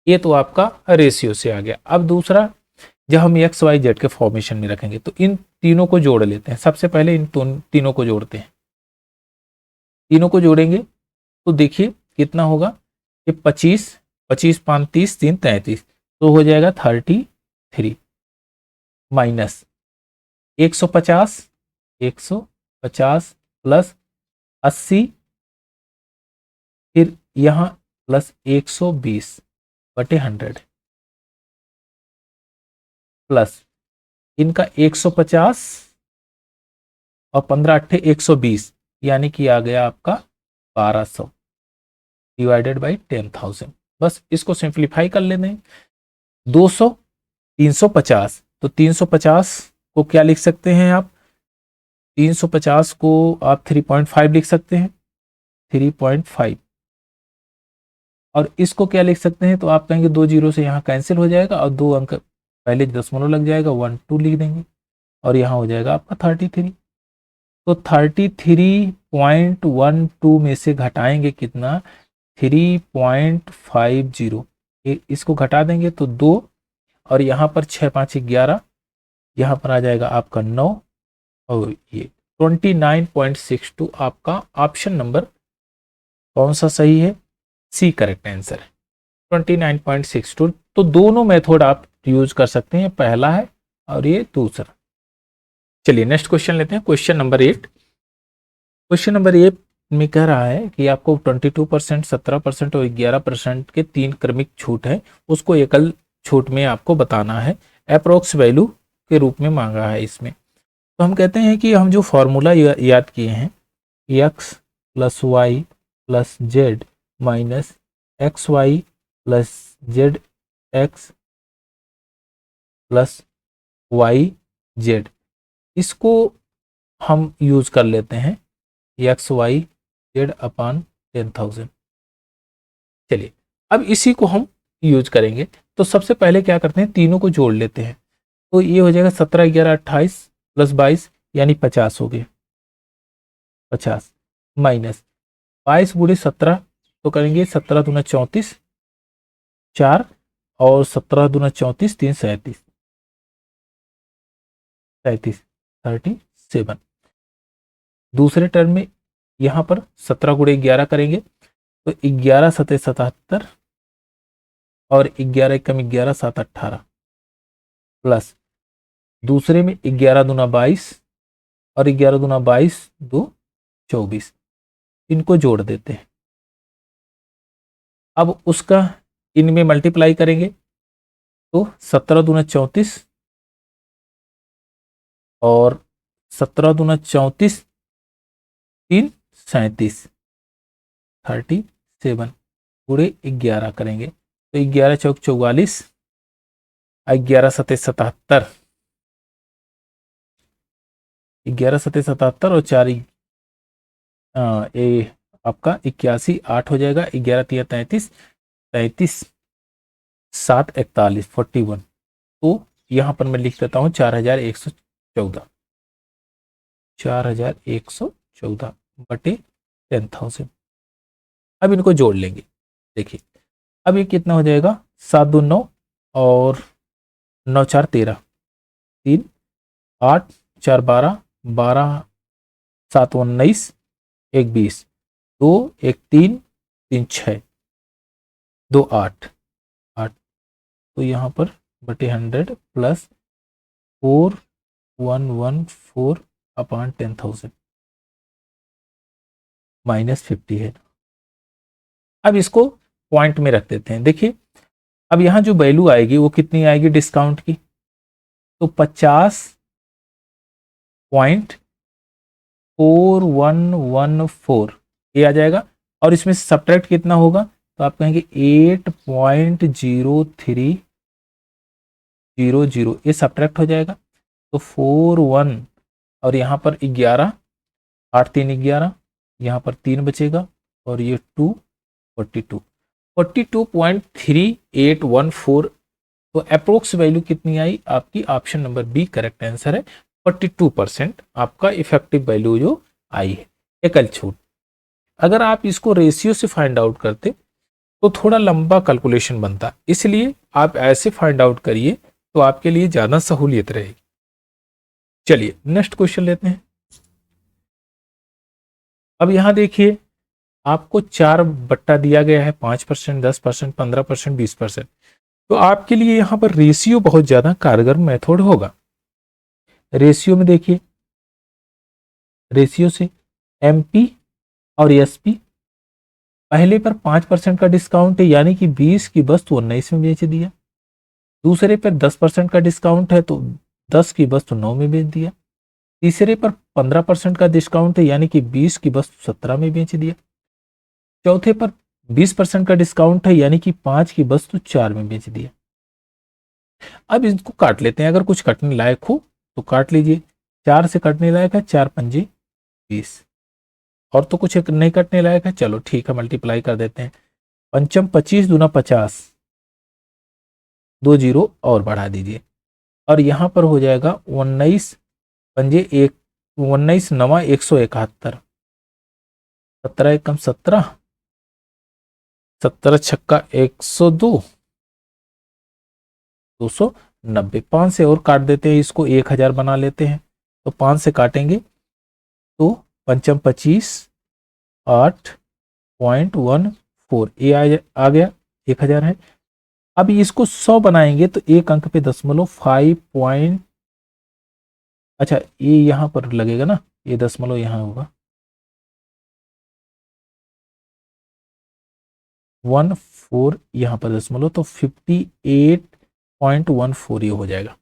ये तो आपका रेशियो से आ गया। अब दूसरा, जब हम XYZ के फॉर्मेशन में रखेंगे तो इन तीनों को जोड़ लेते हैं। सबसे पहले इन तीनों को जोड़ते हैं। तीनों को जोड़ेंगे तो देखिए कितना होगा, ये 25 25 5 30 3 33, तो हो जाएगा 33 माइनस 150 प्लस 80, फिर यहां प्लस 120/100 प्लस इनका 150 और 15 8 120, यानी कि आ गया आपका 1200 डिवाइडेड बाई 10,000। बस इसको सिंप्लीफाई कर लेते हैं। 200 350, तो 350 को क्या लिख सकते हैं आप, 350 को आप 3.5 लिख सकते हैं, 3.5। और इसको क्या लिख सकते हैं, तो आप कहेंगे 2 जीरो से यहाँ कैंसिल हो जाएगा और 2 अंक पहले दशमलव लग जाएगा, 1 2 लिख देंगे और यहाँ हो जाएगा आपका 33। तो 33.12 में से घटाएंगे कितना, 3.50, इसको घटा देंगे तो 2, और यहाँ पर 6 5 11, यहाँ पर आ जाएगा आपका 9, और ये 29.62 आपका ऑप्शन नंबर कौन सा सही है, सी करेक्ट आंसर है 29.62। तो दोनों मेथड आप यूज कर सकते हैं, पहला है और ये दूसरा। चलिए नेक्स्ट क्वेश्चन लेते हैं, क्वेश्चन नंबर 8। क्वेश्चन नंबर 8 में कह रहा है कि आपको 22%, 17% और 11% के 3 क्रमिक छूट है, उसको एकल छूट में आपको बताना है, अप्रोक्स वैल्यू के रूप में मांगा है इसमें। तो हम कहते हैं कि हम जो फॉर्मूला याद किए हैं, x + y + z minus xy + zx + yz, इसको हम यूज कर लेते हैं XYZ/10,000। चलिए अब इसी को हम यूज करेंगे। तो सबसे पहले क्या करते हैं, तीनों को जोड़ लेते हैं। तो ये हो जाएगा 17 11 28 + 22, यानी 50 हो गए, 50 माइनस 22 × 17, तो करेंगे 17 दूना 34 4, और 17 दूना 34 3 37 37। दूसरे टर्म में यहां पर 17 × 11 करेंगे तो 11 7 77, और 11 × 1 = 11 7 18 प्लस दूसरे में 11 दूना 22 और 11 दूना 22 2 24, इनको जोड़ देते हैं। अब उसका इनमें मल्टीप्लाई करेंगे तो 17 दूना 34 और 17 दूना 34 3 37 37 पूरे 11 करेंगे तो 11 चौक 44, 11 सते 77, 11 सते 77 और 4 ये आपका 81 8 हो जाएगा, 11 तिया 33, 33 7 41 41। तो यहां पर मैं लिख देता हूं 4114, 4114 बटे 10,000। अब इनको जोड़ लेंगे। देखिए अब ये कितना हो जाएगा, 7 2 9 और 9 4 13, 3 8 4 12, 12 7 19, 1 20, 2 1 3 3 6 2 8 8। तो यहाँ पर बटे 100 प्लस 4114 अपॉन 10,000 माइनस 50 है। अब इसको पॉइंट में रख देते हैं। देखिए अब यहाँ जो वैल्यू आएगी वो कितनी आएगी डिस्काउंट की, तो 50.4114 ये आ जाएगा। और इसमें सब्ट्रैक्ट कितना होगा, तो आप कहेंगे 8.0300, ये सब्ट्रैक्ट हो जाएगा। तो 41 और यहाँ पर 11, 8 3 11, यहाँ पर 3 बचेगा और ये 2 42, 42.3814। तो अप्रोक्स वैल्यू कितनी आई आपकी, option number B correct answer है। 42% आपका इफेक्टिव वैल्यू जो आई है। एकल छूट, अगर आप इसको रेशियो से फाइंड आउट करते तो थोड़ा लंबा कैलकुलेशन बनता, इसलिए आप ऐसे फाइंड आउट करिए तो आपके लिए ज्यादा सहूलियत रहेगी। चलिए नेक्स्ट क्वेश्चन लेते हैं। अब यहां देखिए आपको 4 बट्टा दिया गया है, 5%, 10%, 15%, 20%। तो आपके लिए यहां पर रेशियो बहुत ज्यादा कारगर मेथड होगा। रेशियो में देखिए, रेशियो से एमपी और एसपी, पहले पर 5% का डिस्काउंट है यानी कि 20 की वस्तु 19 में बेच दिया। दूसरे पर 10% का डिस्काउंट है तो 10 की वस्तु 9 में बेच दिया। तीसरे पर 15% का डिस्काउंट है यानी कि 20 की वस्तु 17 में बेच दिया। चौथे पर 20% का डिस्काउंट है यानी कि 5 की वस्तु 4 में बेच दिया। अब इसको काट लेते हैं, अगर कुछ कटने लायक हो तो काट लीजिए। 4 से कटने लायक है, 4 पंजे 20, और तो कुछ नहीं कटने लायक है, चलो ठीक है मल्टीप्लाई कर देते हैं। पंचम 25 दूना 50, 2 जीरो और बढ़ा दीजिए और यहां पर हो जाएगा 19 पंजे 1, 19 नवा 171, 17 एकम 17, 17 छक्का 102, 290। 5 से और काट देते हैं, इसको 1000 बना लेते हैं। तो 5 से काटेंगे तो पंचम 25 8.14, ये आ गया 1000 है। अब इसको 100 बनाएंगे तो एक अंक पे दशमलव 5 पॉइंट, अच्छा ये यहां पर लगेगा ना, ये दशमलव यहां होगा 14, यहां पर दशमलव तो 58.14 ये हो जाएगा।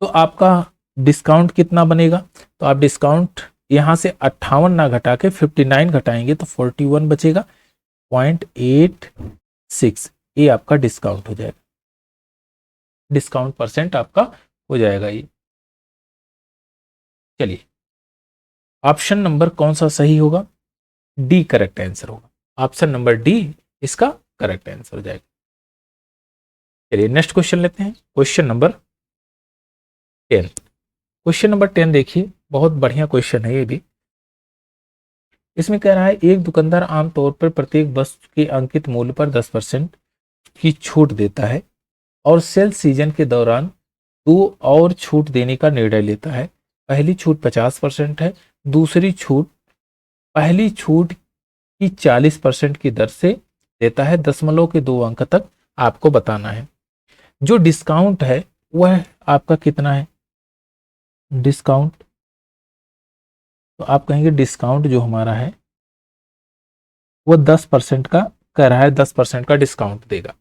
तो आपका डिस्काउंट कितना बनेगा, तो आप डिस्काउंट यहां से 58 ना घटा के 59 घटाएंगे तो 41 बचेगा 0.86, ये आपका डिस्काउंट हो जाएगा। डिस्काउंट परसेंट आपका हो जाएगा ये। चलिए ऑप्शन नंबर कौन सा सही होगा, डी करेक्ट आंसर होगा। ऑप्शन नंबर डी इसका करेक्ट आंसर हो जाएगा। चलिए नेक्स्ट क्वेश्चन लेते हैं, क्वेश्चन नंबर 10। क्वेश्चन नंबर 10 देखिए, बहुत बढ़िया क्वेश्चन है ये भी। इसमें कह रहा है एक दुकानदार आमतौर पर प्रत्येक वस्तु के अंकित मूल्य पर 10% की छूट देता है और सेल सीजन के दौरान 2 और छूट देने का निर्णय लेता है। पहली छूट 50% है, दूसरी छूट पहली छूट की 40% की दर से देता है। दशमलव के 2 अंक तक आपको बताना है। जो डिस्काउंट है वह आपका कितना है डिस्काउंट, तो आप कहेंगे डिस्काउंट जो हमारा है वो 10% का कह रहा है, 10% का डिस्काउंट देगा।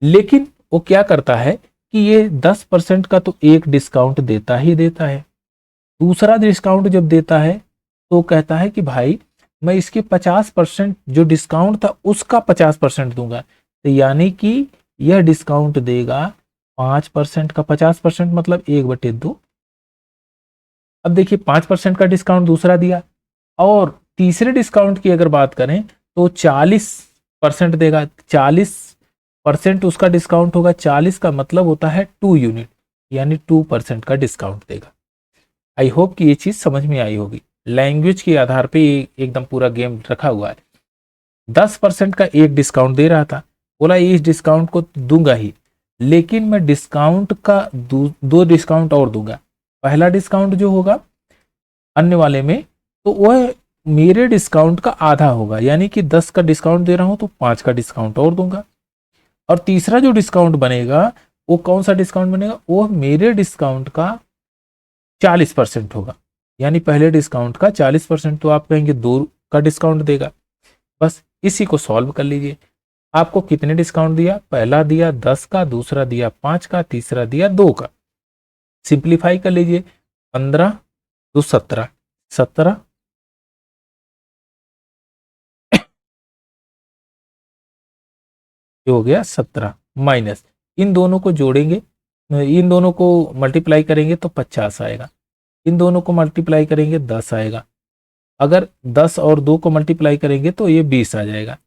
लेकिन वो क्या करता है कि ये 10% का तो एक डिस्काउंट देता ही देता है, दूसरा डिस्काउंट जब देता है तो कहता है कि भाई मैं इसके 50% जो डिस्काउंट था उसका 50% दूंगा, तो यानी कि यह डिस्काउंट देगा 5% का 50%, मतलब 1/2। अब देखिए 5% का डिस्काउंट दूसरा दिया, और तीसरे डिस्काउंट की अगर बात करें तो 40% देगा, 40% उसका डिस्काउंट होगा, 40 का मतलब होता है 2 यूनिट, यानी 2% का डिस्काउंट देगा। आई होप कि ये चीज समझ में आई होगी। लैंग्वेज के आधार पे ये एकदम पूरा गेम रखा हुआ है। 10% का एक डिस्काउंट दे रहा था, बोला इस डिस्काउंट को दूंगा ही, लेकिन मैं डिस्काउंट का दो डिस्काउंट और दूंगा। पहला डिस्काउंट जो होगा अन्य वाले में, तो वह मेरे डिस्काउंट का आधा होगा, यानी कि 10 का डिस्काउंट दे रहा हूं तो 5 का डिस्काउंट और दूंगा। और तीसरा जो डिस्काउंट बनेगा वो कौन सा डिस्काउंट बनेगा, वो मेरे डिस्काउंट का 40% होगा, यानी पहले डिस्काउंट का 40%, तो आप कहेंगे 2 का डिस्काउंट देगा। बस इसी को सॉल्व कर लीजिए। आपको कितने डिस्काउंट दिया, पहला दिया 10 का, दूसरा दिया 5 का, तीसरा दिया 2 का। सिंप्लीफाई कर लीजिए, 15 तो 17, 17 हो गया 17, माइनस इन दोनों को जोड़ेंगे, इन दोनों को मल्टीप्लाई करेंगे तो 50 आएगा, इन दोनों को मल्टीप्लाई करेंगे 10 आएगा, अगर 10 और 2 को मल्टीप्लाई करेंगे तो ये 20 आ जाएगा।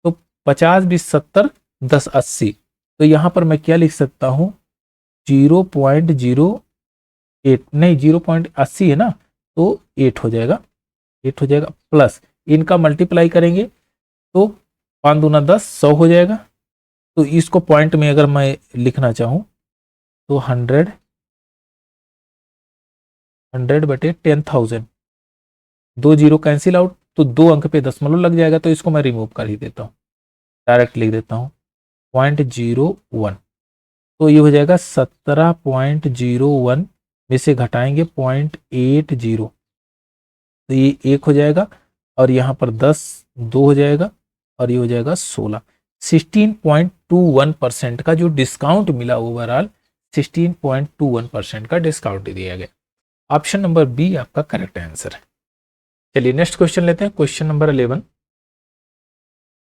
तो 50 20 70 10 80, तो यहां पर मैं क्या लिख सकता हूं 0.08, नहीं 0.80 है ना, तो 8 हो जाएगा, 8 हो जाएगा, प्लस इनका मल्टीप्लाई करेंगे तो 5 दूना 10, 100 हो जाएगा। तो इसको पॉइंट में अगर मैं लिखना चाहूं तो 100/10,000, 2 जीरो कैंसिल आउट, तो 2 अंक पे दशमलव लग जाएगा, तो इसको मैं रिमूव कर ही देता हूँ, डायरेक्ट लिख देता हूँ 0.01, तो ये हो जाएगा 17.01 में से घटाएंगे 0.80, तो ये 1 हो जाएगा, और यहाँ पर 10 2 हो जाएगा, और ये हो जाएगा 16। 16.21% का जो डिस्काउंट मिला ओवरऑल, 16.21% का डिस्काउंट दिया गया। ऑप्शन नंबर बी आपका करेक्ट आंसर है। चलिए नेक्स्ट क्वेश्चन लेते हैं, क्वेश्चन नंबर 11।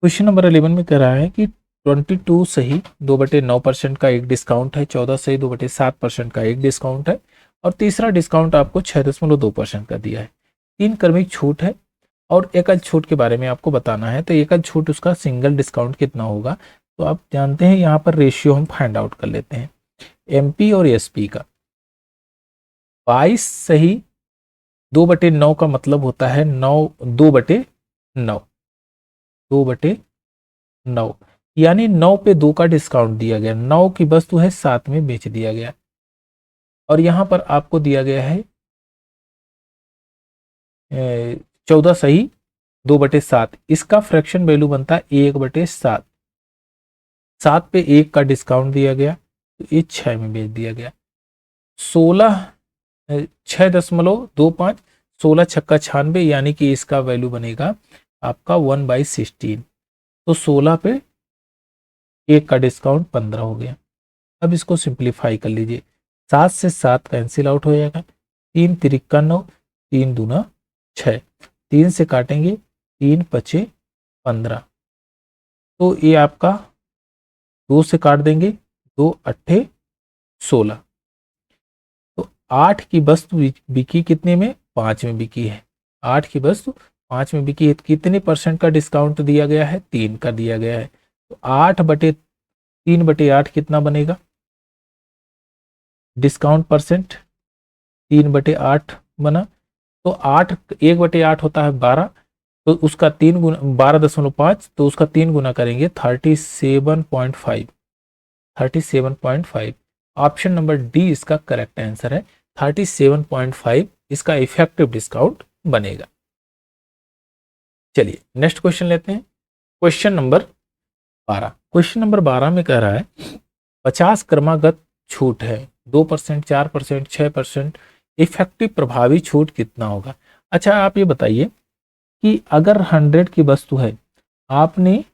क्वेश्चन नंबर 11 में कह रहा है कि 22 सही 2/9% का एक डिस्काउंट है, 14 सही 2/7% का एक डिस्काउंट है, और तीसरा डिस्काउंट आपको 6.2% का दिया है। 3 क्रमिक छूट है और एकल छूट के बारे में आपको बताना है, तो एकल छूट उसका सिंगल डिस्काउंट कितना होगा, तो आप जानते हैं यहाँ पर रेशियो हम फाइंड आउट कर लेते हैं। एमपी और एसपी का 22 सही 2/9 का मतलब होता है 2/9, 2/9, यानी 9 पे 2 का डिस्काउंट दिया गया, 9 की वस्तु है 7 में बेच दिया गया, और यहां पर आपको दिया गया है 14 सही 2/7, इसका फ्रैक्शन वैल्यू बनता है 1/7, 7 पे 1 का डिस्काउंट दिया गया तो ये 6 में बेच दिया गया। 6.25, 16 छक्का 96, यानी कि इसका वैल्यू बनेगा आपका 1/16, तो 16 पे 1 का डिस्काउंट 15 हो गया। अब इसको सिंप्लीफाई कर लीजिए, 7 से 7 कैंसिल आउट हो जाएगा, 3 तिरिक्का 9, 3 दूना 6, 3 से काटेंगे 3 पचे 15, तो ये आपका 2 से काट देंगे 2 अट्ठे 16, तो 8 की वस्तु बिकी कितने में, 5 में बिकी है, 8 की वस्तु 5 में बिकी है, कितने परसेंट का डिस्काउंट दिया गया है, 3 का दिया गया है, तो 8/3/8 कितना बनेगा डिस्काउंट परसेंट, 3/8 बना, तो 8 1/8 होता है 12, तो उसका 3 गुना 12.5, तो उसका 3 गुना करेंगे 37.5, 37.5। ऑप्शन नंबर डी इसका करेक्ट आंसर है, 37.5 इसका इफेक्टिव डिस्काउंट बनेगा। चलिए नेक्स्ट क्वेश्चन लेते हैं, क्वेश्चन नंबर 12। क्वेश्चन नंबर 12 में कह रहा है 50 क्रमागत छूट है, 2%, 4%, 6%, इफेक्टिव प्रभावी छूट कितना होगा। अच्छा आप ये बताइए कि अगर 100 की वस्तु है, आपने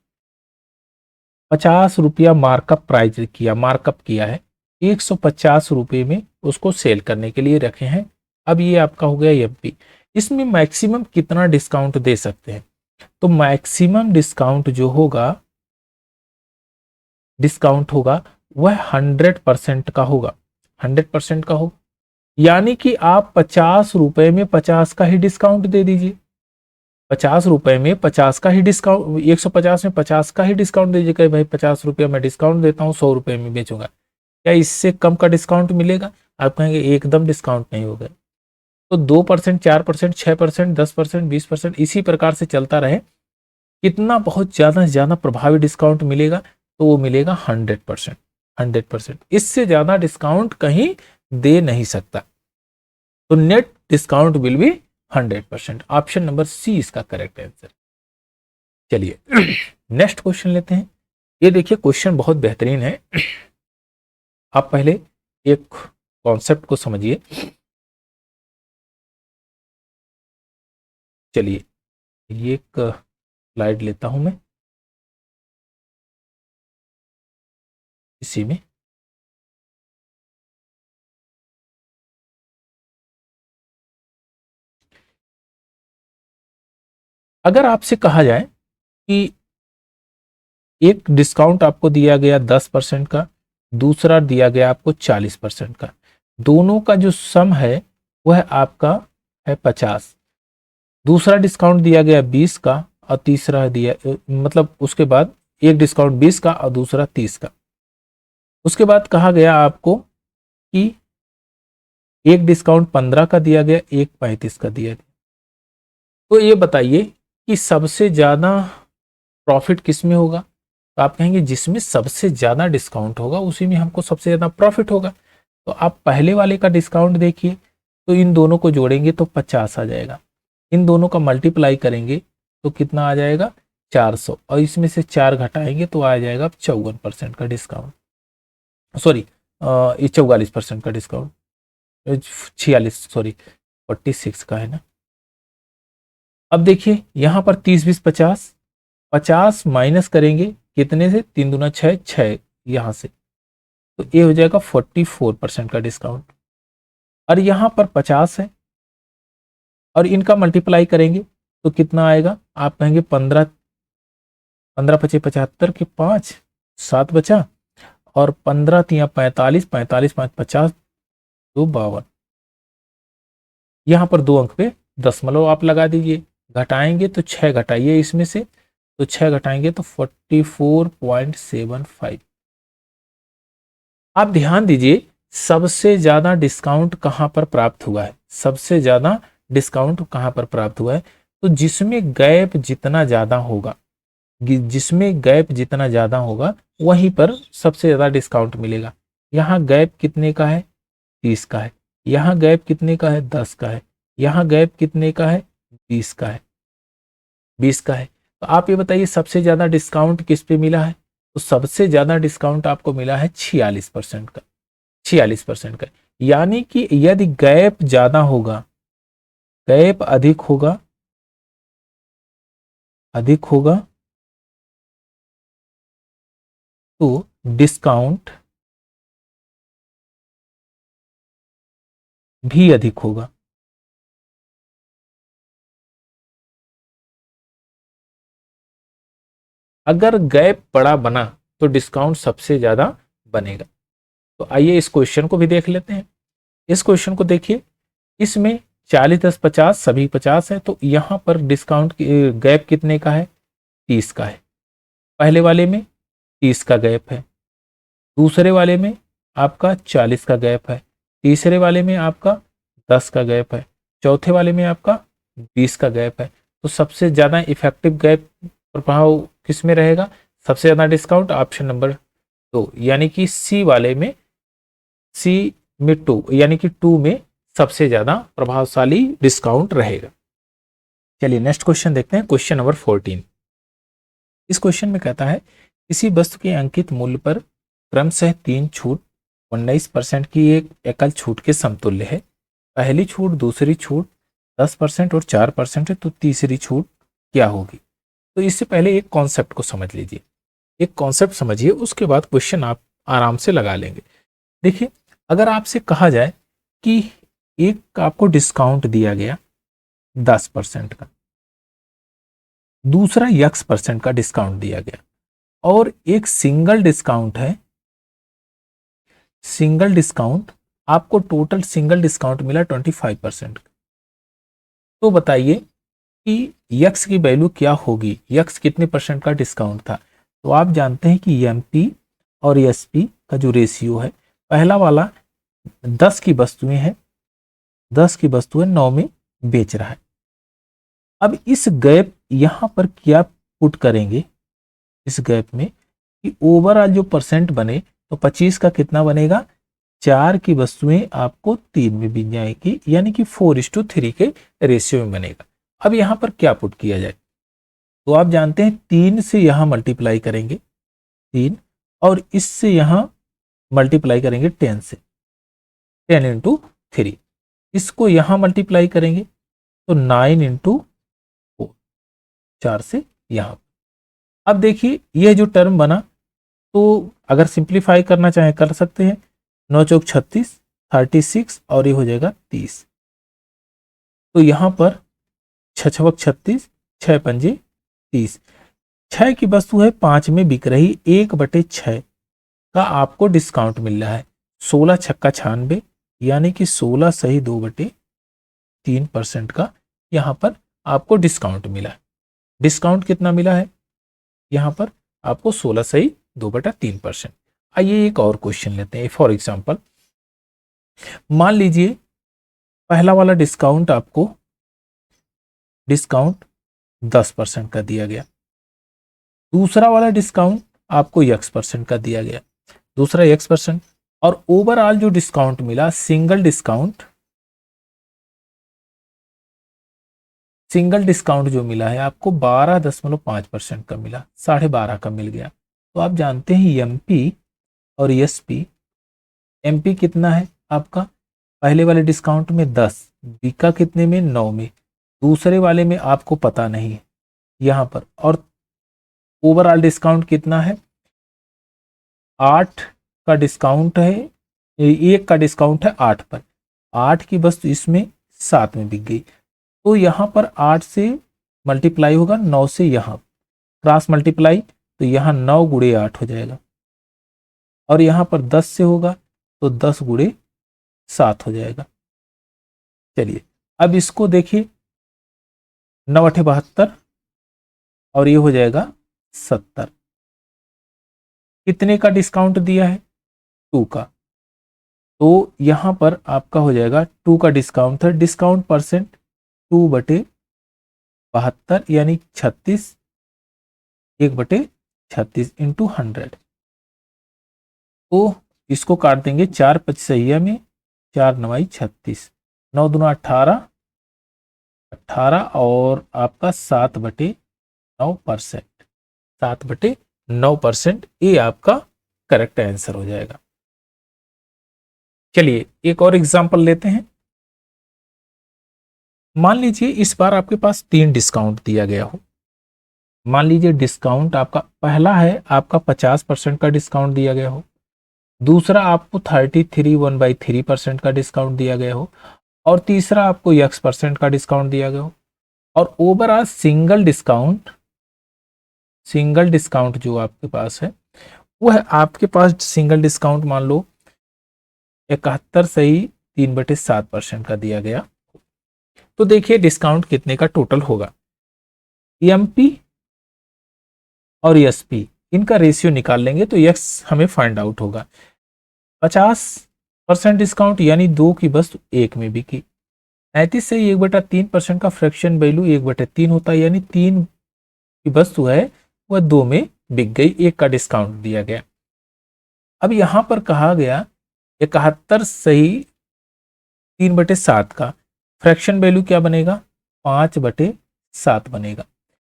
50 रुपया मार्कअप प्राइस किया, मार्कअप किया है, 150 रुपये में उसको सेल करने के लिए रखे हैं। अब ये आपका हो गया एमपी। इसमें मैक्सिमम कितना डिस्काउंट दे सकते हैं? तो मैक्सिमम डिस्काउंट जो होगा, डिस्काउंट होगा वह 100% का होगा, 100% का होगा। यानी कि आप 50 रुपए में 50 का ही डिस्काउंट दे दीजिए, 50 रुपए में 50 का ही डिस्काउंट, 150 में 50 का ही डिस्काउंट दीजिए कि भाई 50 रुपया मैं डिस्काउंट देता हूँ, 100 रुपए में बेचूंगा। क्या इससे कम का डिस्काउंट मिलेगा? आप कहेंगे एकदम डिस्काउंट नहीं होगा। तो 2%, 4%, 6%, 10%, 20% इसी प्रकार से चलता रहे। कितना बहुत ज्यादा से ज्यादा प्रभावी डिस्काउंट मिलेगा? तो वो मिलेगा 100%, 100%। इससे ज्यादा डिस्काउंट कहीं दे नहीं सकता। तो net discount will be 100%। Option number C इसका करेक्ट आंसर। चलिए नेक्स्ट क्वेश्चन लेते हैं। ये देखिए क्वेश्चन बहुत बेहतरीन है। आप पहले एक कॉन्सेप्ट को समझिए। चलिए ये एक स्लाइड लेता हूं मैं, इसी में अगर आपसे कहा जाए कि एक डिस्काउंट आपको दिया गया 10% का, दूसरा दिया गया आपको 40% का, दोनों का जो सम है वह आपका है 50। दूसरा डिस्काउंट दिया गया 20 का और तीसरा दिया मतलब उसके बाद एक डिस्काउंट 20 का और दूसरा 30 का। उसके बाद कहा गया आपको कि एक डिस्काउंट 15 का दिया गया, एक 35 का दिया गया। तो ये बताइए कि सबसे ज्यादा प्रॉफिट किस में होगा? तो आप कहेंगे जिसमें सबसे ज्यादा डिस्काउंट होगा उसी में हमको सबसे ज्यादा प्रॉफिट होगा। तो आप पहले वाले का डिस्काउंट देखिए, तो इन दोनों को जोड़ेंगे तो 50 आ जाएगा, इन दोनों का मल्टीप्लाई करेंगे तो कितना आ जाएगा 400, और इसमें से 4 घटाएंगे तो आ जाएगा 54% का डिस्काउंट, सॉरी ये 44% का डिस्काउंट, 46 सॉरी 46 का है ना। अब देखिए यहां पर 30 20 50, 50 माइनस करेंगे कितने से, 3 दूना 6, 6 यहां से, तो ये हो जाएगा 44% का डिस्काउंट। और यहां पर 50 है और इनका मल्टीप्लाई करेंगे तो कितना आएगा? आप कहेंगे 15, 15 पचे 75 के 5, 7 बचा, और 15 तिया 45, 45 5 50, 2 52। यहां पर 2 अंक पे दशमलव आप लगा दीजिए, घटाएंगे तो 6 घटाइए इसमें से, तो 6 घटाएंगे तो 44.75। आप ध्यान दीजिए सबसे ज्यादा डिस्काउंट कहां पर प्राप्त हुआ है, सबसे ज्यादा डिस्काउंट कहां पर प्राप्त हुआ है? तो जिसमें गैप जितना ज्यादा होगा, जिसमें गैप जितना ज्यादा होगा वहीं पर सबसे ज्यादा डिस्काउंट मिलेगा। यहाँ गैप कितने का है? 30 का है। यहाँ गैप कितने का है? 10 का है। यहाँ गैप कितने का है? 20 का है, 20 का है। तो आप ये बताइए सबसे ज्यादा डिस्काउंट किस पे मिला है? तो सबसे ज्यादा डिस्काउंट आपको मिला है 46% का, 46% का। यानी कि यदि गैप ज्यादा होगा, गैप अधिक होगा, अधिक होगा, तो डिस्काउंट भी अधिक होगा। अगर गैप बड़ा बना तो डिस्काउंट सबसे ज्यादा बनेगा। तो आइए इस क्वेश्चन को भी देख लेते हैं। इस क्वेश्चन को देखिए, इसमें 40 10 50 सभी 50 है, तो यहां पर डिस्काउंट गैप कितने का है? 30 का है। पहले वाले में 30 का गैप है, दूसरे वाले में आपका 40 का गैप है, तीसरे वाले में आपका 10 का गैप है, चौथे वाले में आपका 20 का गैप है। तो सबसे ज्यादा इफेक्टिव गैप प्रभाव किस में रहेगा? सबसे ज्यादा डिस्काउंट ऑप्शन नंबर 2, यानी कि सी वाले में, सी में 2, यानी कि 2 में सबसे ज्यादा प्रभावशाली डिस्काउंट रहेगा। चलिए नेक्स्ट क्वेश्चन देखते हैं, क्वेश्चन नंबर 14। इस क्वेश्चन में कहता है किसी वस्तु के अंकित मूल्य पर क्रमशः 3 छूट 19% की एक एकल छूट के समतुल्य है। पहली छूट, दूसरी छूट 10% और 4% है, तो तीसरी छूट क्या होगी? तो इससे पहले एक कॉन्सेप्ट को समझ लीजिए, एक कॉन्सेप्ट समझिए, उसके बाद क्वेश्चन आप आराम से लगा लेंगे। देखिए, अगर आपसे कहा जाए कि एक आपको डिस्काउंट दिया गया 10% का, दूसरा X% का डिस्काउंट दिया गया, और एक सिंगल डिस्काउंट है, सिंगल डिस्काउंट, आपको टोटल सिंगल डिस्काउंट मिला 25%। तो बताइए कि यक्स की वैल्यू क्या होगी, यक्स कितने परसेंट का डिस्काउंट था? तो आप जानते हैं कि एमपी और एसपी का जो रेशियो है, पहला वाला 10 की वस्तुएं हैं, 10 की वस्तुएं 9 में बेच रहा है। अब इस गैप यहां पर क्या पुट करेंगे, इस गैप में कि ओवरऑल जो परसेंट बने, तो 25 का कितना बनेगा, 4 की वस्तुएं आपको 3 में बिक जाएगी, यानी कि 4:3 के रेशियो में बनेगा। अब यहां पर क्या पुट किया जाए? तो आप जानते हैं 3 से यहां मल्टीप्लाई करेंगे 3, और इससे यहां मल्टीप्लाई करेंगे 10 से, 10 इंटू 3, इसको यहां मल्टीप्लाई करेंगे तो 9 इंटू 4, 4 से यहां। अब देखिए यह जो टर्म बना, तो अगर सिंप्लीफाई करना चाहें कर सकते हैं, 9 चौक 36, 36 और ये हो जाएगा 30। तो यहां पर 6 छवक 36, 6 पंजे 30, 6 की वस्तु है 5 में बिक रही, 1/6 का आपको डिस्काउंट मिल रहा है, 16 छक्का 96, यानी कि 16 सही 2/3% का यहां पर आपको डिस्काउंट मिला है। डिस्काउंट कितना मिला है यहां पर आपको? 16 सही 2/3%। आइए एक और क्वेश्चन लेते हैं। फॉर एग्जांपल, मान लीजिए पहला वाला डिस्काउंट आपको डिस्काउंट 10% का दिया गया, दूसरा वाला डिस्काउंट आपको X% का दिया गया, दूसरा X%, और ओवरऑल जो डिस्काउंट मिला, सिंगल डिस्काउंट जो मिला है आपको 12.5% का मिला, 12.5 का मिल गया। तो आप जानते हैं एमपी और एसपी, एमपी कितना है आपका, पहले वाले डिस्काउंट में 10, बिका कितने में, 9 में, दूसरे वाले में आपको पता नहीं है यहां पर, और ओवरऑल डिस्काउंट कितना है, 8 का डिस्काउंट है, एक का डिस्काउंट है 8 पर, 8 की वस्तु इसमें 7 में बिक गई, तो यहां पर 8 से मल्टीप्लाई होगा 9 से, यहां क्रॉस मल्टीप्लाई, तो यहां 9 गुणे 8 हो जाएगा, और यहां पर 10 से होगा तो 10 गुणे 7 हो जाएगा। चलिए अब इसको देखिए, 9 8 72, और ये हो जाएगा 70, कितने का डिस्काउंट दिया है, 2 का, तो यहां पर आपका हो जाएगा 2 का डिस्काउंट है, डिस्काउंट परसेंट 2/72, यानी 36, 1/36 इंटू 100, तो इसको काट देंगे 4 पचसैया में, 4 9 36, 9 दूना 18, 18 और आपका 7/9%, 7/9%, ये आपका करेक्ट आंसर हो जाएगा। चलिए एक और एग्जांपल लेते हैं। मान लीजिए इस बार आपके पास 3 डिस्काउंट दिया गया हो। मान लीजिए डिस्काउंट आपका पहला है, आपका 50% का डिस्काउंट दिया गया हो, दूसरा आपको 33 1/3% का डिस्काउंट दिया गया हो, और तीसरा आपको X% का डिस्काउंट दिया गया हो, और ओवरऑल सिंगल डिस्काउंट जो आपके पास है, वो है आपके पास सिंगल डिस्काउंट मान लो 71 सही 3/7% का दिया गया। तो देखिए डिस्काउंट कितने का टोटल होगा, एमपी और एसपी इनका रेशियो निकाल लेंगे तो एक्स हमें फाइंड आउट होगा। 50% डिस्काउंट यानी 2 की वस्तु 1 में बिकी, 33 से 1/3% का फ्रैक्शन वैल्यू 1/3 होता है, यानी 3 की वस्तु है वह 2 में बिक गई, 1 का डिस्काउंट दिया गया। अब यहां पर कहा गया 71 सही 3/7 का फ्रैक्शन वैल्यू क्या बनेगा, 5/7 बनेगा,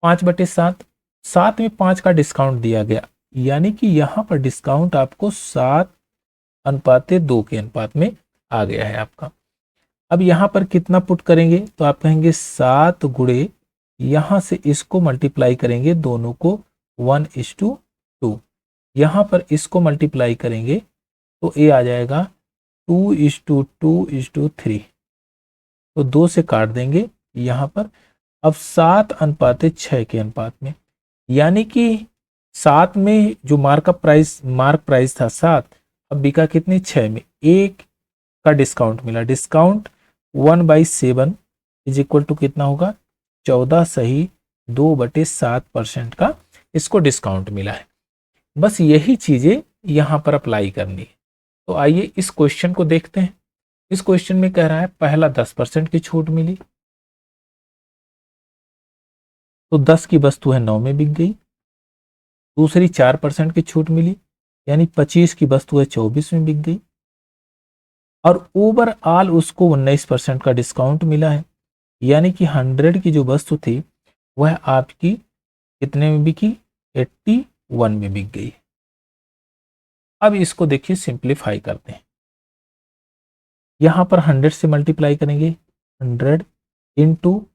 5/7, 7 में 5 का डिस्काउंट दिया गया, यानी कि यहां पर डिस्काउंट आपको 7 अनुपाते 2 के अनुपात में आ गया है आपका। अब यहाँ पर कितना पुट करेंगे, तो आप कहेंगे 7 गुणे, यहाँ से इसको मल्टीप्लाई करेंगे दोनों को 1:2, यहाँ पर इसको मल्टीप्लाई करेंगे तो ये आ जाएगा 2:2:3, तो 2 से काट देंगे यहाँ पर। अब 7:6 के अनुपात में, यानी कि 7 में जो मार्क प्राइस था 7, अब बिका कितने 6 में, 1 का डिस्काउंट मिला। डिस्काउंट 1/7 इज इक्वल टू कितना होगा 14 सही 2/7% का इसको डिस्काउंट मिला है। बस यही चीजें यहां पर अप्लाई करनी है। तो आइए इस क्वेश्चन को देखते हैं। इस क्वेश्चन में कह रहा है पहला 10% की छूट मिली, तो 10 की वस्तु है 9 में बिक गई। दूसरी 4% की छूट मिली, यानी 25 की वस्तु है 24 में बिक गई। और ओवरऑल उसको 19% का डिस्काउंट मिला है, यानी कि 100 की जो वस्तु थी वह आपकी कितने में बिकी, 81 में बिक गई। अब इसको देखिए सिंप्लीफाई करते हैं। यहां पर 100 से मल्टीप्लाई करेंगे, 100 इंटू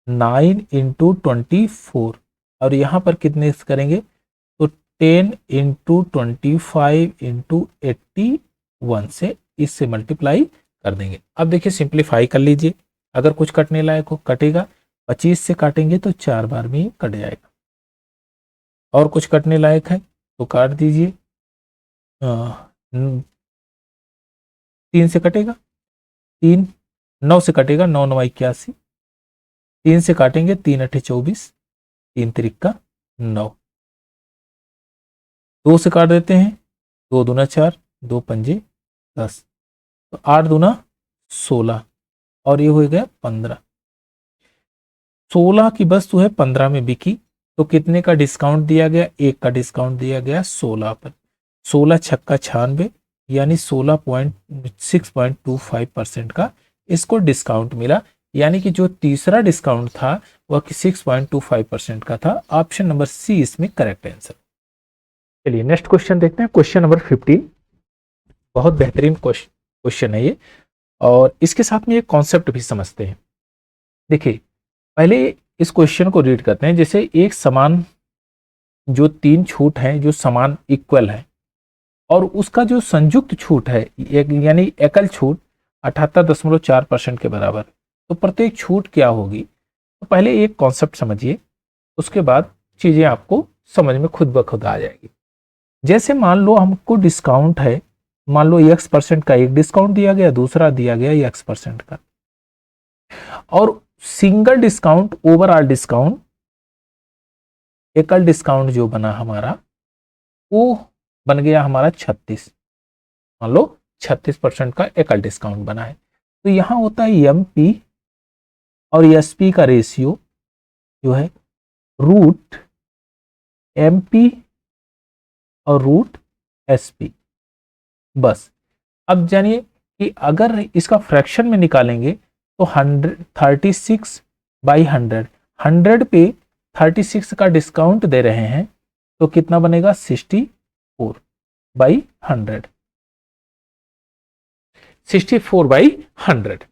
9 इंटू 24, और यहां पर कितने करेंगे तो 10 इंटू 25 इंटू 81 से इससे मल्टीप्लाई कर देंगे। अब देखिए सिंप्लीफाई कर लीजिए, अगर कुछ कटने लायक हो कटेगा, 25 से काटेंगे तो 4 बार में ही कट जाएगा। और कुछ कटने लायक है तो काट दीजिए, 3 से कटेगा, 3 9 से कटेगा, 9 9 81, 3 से काटेंगे 3 8 24, 3 3 9, 2 से काट देते हैं, 2 दूना 4, 2 पंजे 10, तो 8 दूना 16, और ये हो गया 15। 16 की वस्तु है 15 में बिकी, तो कितने का डिस्काउंट दिया गया, 1 का डिस्काउंट दिया गया 16 पर। 16 छक्का 96, यानी 6.25% का इसको डिस्काउंट मिला, यानी कि जो तीसरा डिस्काउंट था वह 6.25% का था। ऑप्शन नंबर सी इसमें करेक्ट आंसर। चलिए नेक्स्ट क्वेश्चन देखते हैं, क्वेश्चन नंबर 15। बहुत बेहतरीन क्वेश्चन है ये, और इसके साथ में एक कॉन्सेप्ट भी समझते हैं। देखिए पहले इस क्वेश्चन को रीड करते हैं। जैसे एक समान जो 3 छूट है जो समान इक्वल है, और उसका जो संयुक्त छूट है यानी एकल छूट 78.4% के बराबर, तो प्रत्येक छूट क्या होगी। तो पहले एक कॉन्सेप्ट समझिए, उसके बाद चीजें आपको समझ में खुद ब खुद आ जाएगी। जैसे मान लो हमको डिस्काउंट है, मान लो x% का एक डिस्काउंट दिया गया, दूसरा दिया गया x% का, और सिंगल डिस्काउंट ओवरऑल डिस्काउंट, एकल डिस्काउंट जो बना हमारा वो बन गया हमारा 36। मान लो 36% का एकल डिस्काउंट बना है। तो यहां होता है एमपी और एसपी का रेशियो जो है रूट एमपी और रूट एसपी। बस अब जानिए कि अगर इसका फ्रैक्शन में निकालेंगे तो 36/100, 100 पे 36 का डिस्काउंट दे रहे हैं, तो कितना बनेगा 64/100, 64/100।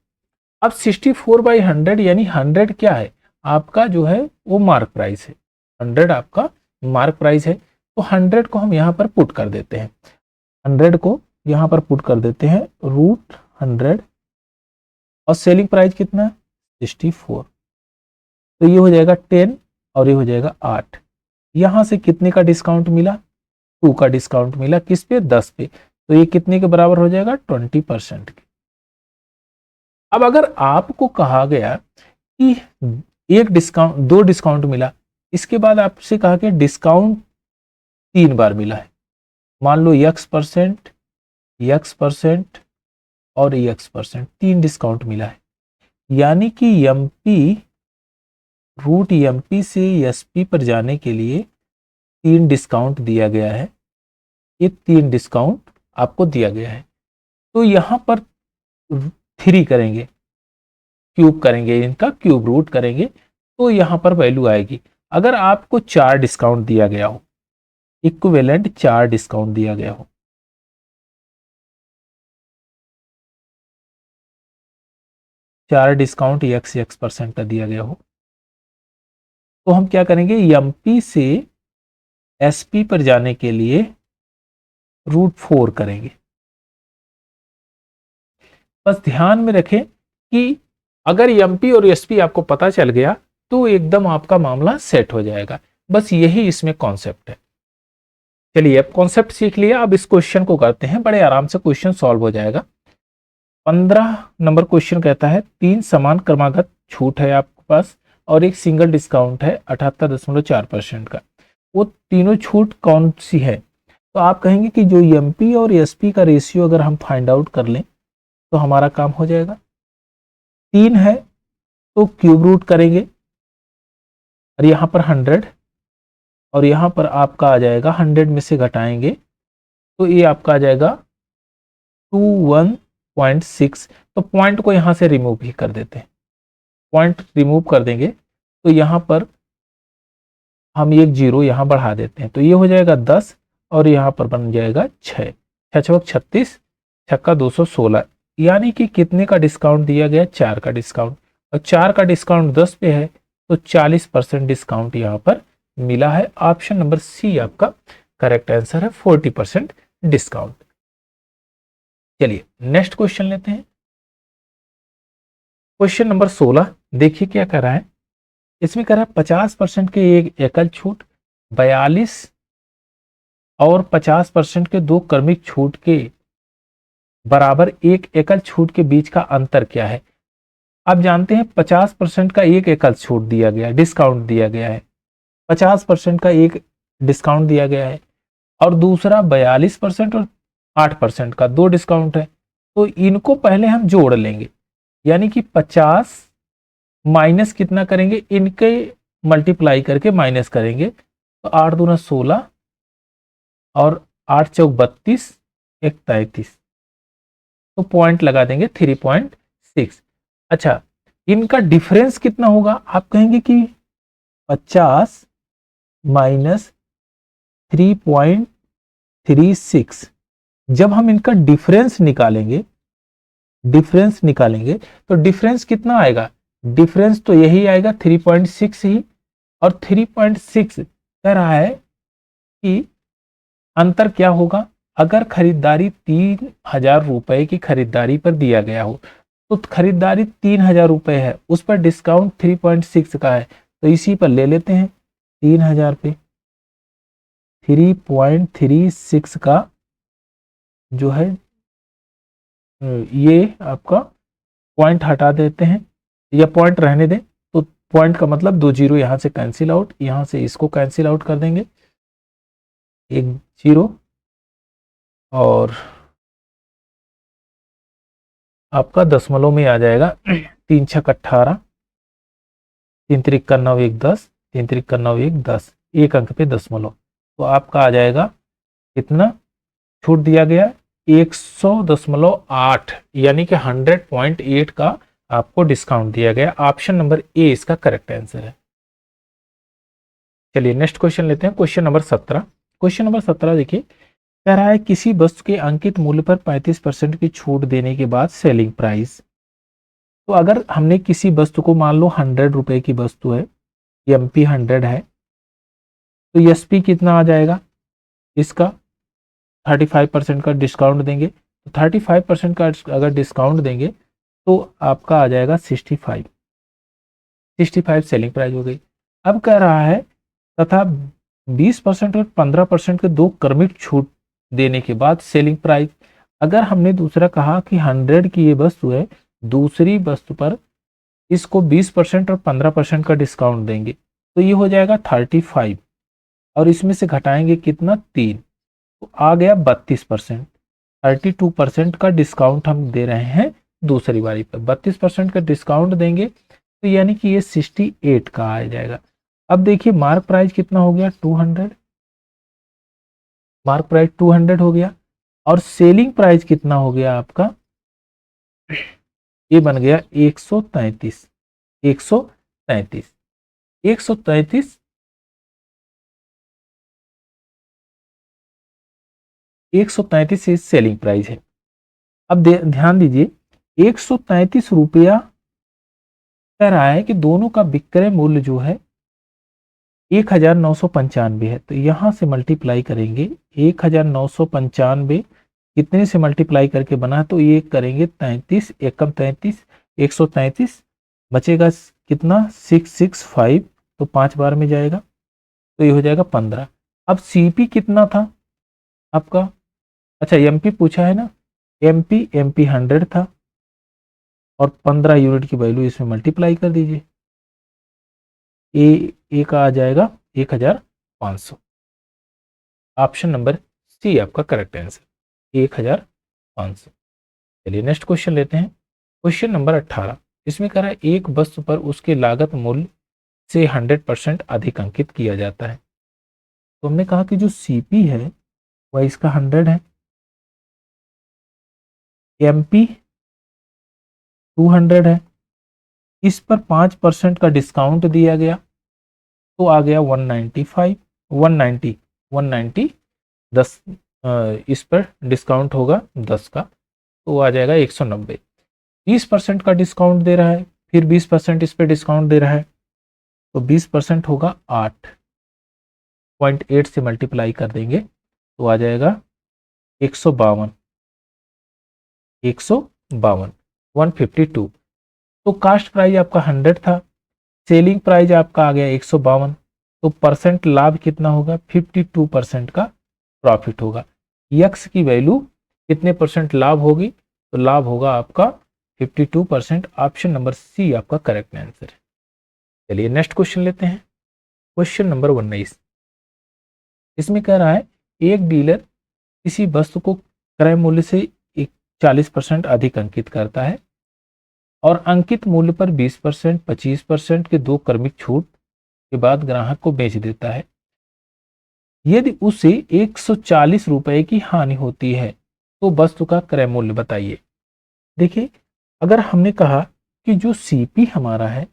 अब 64/100 यानी 100 क्या है आपका जो है वो मार्क प्राइस है, 100 आपका मार्क प्राइस है। तो 100 को हम यहां पर पुट कर देते हैं, 100 को यहां पर पुट कर देते हैं रूट 100, और सेलिंग प्राइस कितना है 64, तो ये हो जाएगा 10 और ये हो जाएगा 8। यहां से कितने का डिस्काउंट मिला, 2 का डिस्काउंट मिला, किस पे 10 पे, तो ये कितने के बराबर हो जाएगा 20% के। अब अगर आपको कहा गया कि एक डिस्काउंट 2 डिस्काउंट मिला, इसके बाद आपसे कहा कि डिस्काउंट 3 बार मिला है, मान लो x% और x%, 3 डिस्काउंट मिला है, यानी कि एमपी रूट एमपी से एसपी पर जाने के लिए 3 डिस्काउंट दिया गया है। ये 3 डिस्काउंट आपको दिया गया है, तो यहां पर 3 करेंगे, क्यूब करेंगे, इनका क्यूब रूट करेंगे, तो यहां पर वैल्यू आएगी। अगर आपको 4 डिस्काउंट दिया गया हो, इक्विवेलेंट 4 डिस्काउंट दिया गया हो, 4 डिस्काउंट x का दिया गया हो, तो हम क्या करेंगे, एमपी से एसपी पर जाने के लिए √4 करेंगे। बस ध्यान में रखें कि अगर एमपी और एसपी आपको पता चल गया तो एकदम आपका मामला सेट हो जाएगा। बस यही इसमें कॉन्सेप्ट है। चलिए अब कॉन्सेप्ट सीख लिया, अब इस क्वेश्चन को करते हैं, बड़े आराम से क्वेश्चन सॉल्व हो जाएगा। 15 नंबर क्वेश्चन कहता है 3 समान क्रमागत छूट है आपके पास और एक सिंगल डिस्काउंट है 78.4% का। वो तीनों छूट कौन सी है? तो आप कहेंगे कि जो एमपी और एसपी का रेशियो अगर हम फाइंड आउट कर लें तो हमारा काम हो जाएगा। 3 है तो क्यूब रूट करेंगे और यहाँ पर 100 और यहाँ पर आपका आ जाएगा 100 में से घटाएंगे तो ये आपका आ जाएगा 21.6। तो पॉइंट को यहाँ से रिमूव भी कर देते हैं, पॉइंट रिमूव कर देंगे तो यहाँ पर हम एक जीरो यहाँ बढ़ा देते हैं तो ये हो जाएगा 10 और यहाँ पर बन जाएगा 6, 6 36, छक्का 216, यानी कि कितने का डिस्काउंट दिया गया? 4 का डिस्काउंट, और 4 का डिस्काउंट 10 पे है तो 40% डिस्काउंट यहाँ पर मिला है। ऑप्शन नंबर सी आपका करेक्ट आंसर है, 40% डिस्काउंट। चलिए नेक्स्ट क्वेश्चन लेते हैं, क्वेश्चन नंबर 16। देखिए क्या कर रहा है, इसमें कह रहा है 50% के एक एकल छूट, 42 और 50% के 2 क्रमिक छूट के बराबर एक एकल छूट के बीच का अंतर क्या है? आप जानते हैं 50% का एक एकल छूट दिया गया, डिस्काउंट दिया गया है, 50% का एक डिस्काउंट दिया गया है और दूसरा 42% और 8% का 2 डिस्काउंट है। तो इनको पहले हम जोड़ लेंगे, यानी कि 50 माइनस कितना करेंगे, इनके मल्टीप्लाई करके माइनस करेंगे तो 8 दूना 16 और 8 चौक 32, 1 33, तो पॉइंट लगा देंगे 3.6। अच्छा इनका डिफरेंस कितना होगा? आप कहेंगे कि 50 माइनस 3.36, जब हम इनका डिफरेंस निकालेंगे तो डिफरेंस कितना आएगा? डिफरेंस तो यही आएगा 3.6 ही, और 3.6 कह रहा है कि अंतर क्या होगा? अगर खरीदारी 3000 रुपए की खरीदारी पर दिया गया हो तो खरीदारी 3000 रुपए है, उस पर डिस्काउंट 3.6 का है, तो इसी पर ले लेते हैं 3000 पे 3.36 का जो है ये आपका पॉइंट हटा देते हैं या पॉइंट रहने दें, तो पॉइंट का मतलब 2 जीरो यहाँ से कैंसिल आउट, यहाँ से इसको कैंसिल आउट कर देंगे, 1 जीरो और आपका दशमलव में आ जाएगा 3 छक 18, 3 त्रिक का 9 1 10, 3 त्रिक का 9 1 10, एक अंक पे दशमलव, तो आपका आ जाएगा कितना छूट दिया गया? 100.8, यानी कि 100.8 का आपको डिस्काउंट दिया गया। ऑप्शन नंबर ए इसका करेक्ट आंसर है। चलिए नेक्स्ट क्वेश्चन लेते हैं, क्वेश्चन नंबर 17। क्वेश्चन नंबर 17 देखिए, कह रहा है किसी वस्तु के अंकित मूल्य पर 35% की छूट देने के बाद सेलिंग प्राइस। तो अगर हमने किसी वस्तु को मान लो 100 रुपए की वस्तु है, एमपी 100 है, तो एसपी कितना आ जाएगा? इसका 35% का डिस्काउंट देंगे, तो 35% का अगर डिस्काउंट देंगे तो आपका आ जाएगा 65 सेलिंग प्राइस हो गई। अब कह रहा है तथा 20% और 15% के 2 क्रमिक छूट देने के बाद सेलिंग प्राइस। अगर हमने दूसरा कहा कि 100 की ये वस्तु है, दूसरी वस्तु पर इसको 20% और 15% का डिस्काउंट देंगे तो ये हो जाएगा 35 और इसमें से घटाएंगे कितना? 3, तो आ गया 32%। 32% का डिस्काउंट हम दे रहे हैं दूसरी बारी पर, 32% का डिस्काउंट देंगे तो यानी कि ये 68 का आ जाएगा। अब देखिए मार्क प्राइस कितना हो गया? 200, मार्क प्राइस 200 हो गया और सेलिंग प्राइस कितना हो गया आपका? ये बन गया 133, 133, 133, 133 सेलिंग प्राइस है। अब ध्यान दीजिए 133 रुपया कह रहा है कि दोनों का विक्रय मूल्य जो है 1995 है, तो यहां से मल्टीप्लाई करेंगे। 1995 कितने से मल्टीप्लाई करके बना है, तो ये करेंगे 33, एकम 33, 133, बचेगा कितना 665, तो 5 बार में जाएगा, तो ये हो जाएगा 15। अब सीपी कितना था आपका, अच्छा एमपी पूछा है ना, एमपी 100 था और 15 यूनिट की वैल्यू इसमें मल्टीप्लाई कर दीजिए, ए का आ जाएगा 1500। ऑप्शन नंबर सी आपका करेक्ट आंसर 1500। चलिए नेक्स्ट क्वेश्चन लेते हैं। क्वेश्चन नंबर 18, इसमें कह रहा है एक वस्तु पर उसके लागत मूल्य से 100% अधिक अंकित किया जाता है। तो हमने कहा कि जो सीपी है वह इसका 100 है, एमपी 200 है, इस पर 5% का डिस्काउंट दिया गया तो आ गया 195, 190, 190, 10 इस पर डिस्काउंट होगा 10 का, तो आ जाएगा 190। 20% का डिस्काउंट दे रहा है, फिर 20% इस पर डिस्काउंट दे रहा है, तो 20% होगा 8.8 से मल्टीप्लाई कर देंगे तो आ जाएगा 152, 152, तो कास्ट प्राइस आपका 100 था, सेलिंग प्राइस आपका आ गया 152, तो परसेंट लाभ कितना होगा, 52% का प्रॉफिट होगा। यक्स की वैल्यू कितने परसेंट लाभ होगी, तो लाभ होगा आपका 52%। ऑप्शन नंबर सी आपका करेक्ट आंसर है। चलिए नेक्स्ट क्वेश्चन लेते हैं। क्वेश्चन नंबर 19, इसमें कह रहा है एक डीलर किसी वस्तु को क्रय मूल्य से 40% अधिक अंकित करता है और अंकित मूल्य पर 20%, 25% के दो क्रमिक छूट के बाद ग्राहक को बेच देता है। यदि उसे 140 रुपए की हानि होती है तो वस्तु का क्रय मूल्य बताइए। देखिए अगर हमने कहा कि जो सीपी हमारा है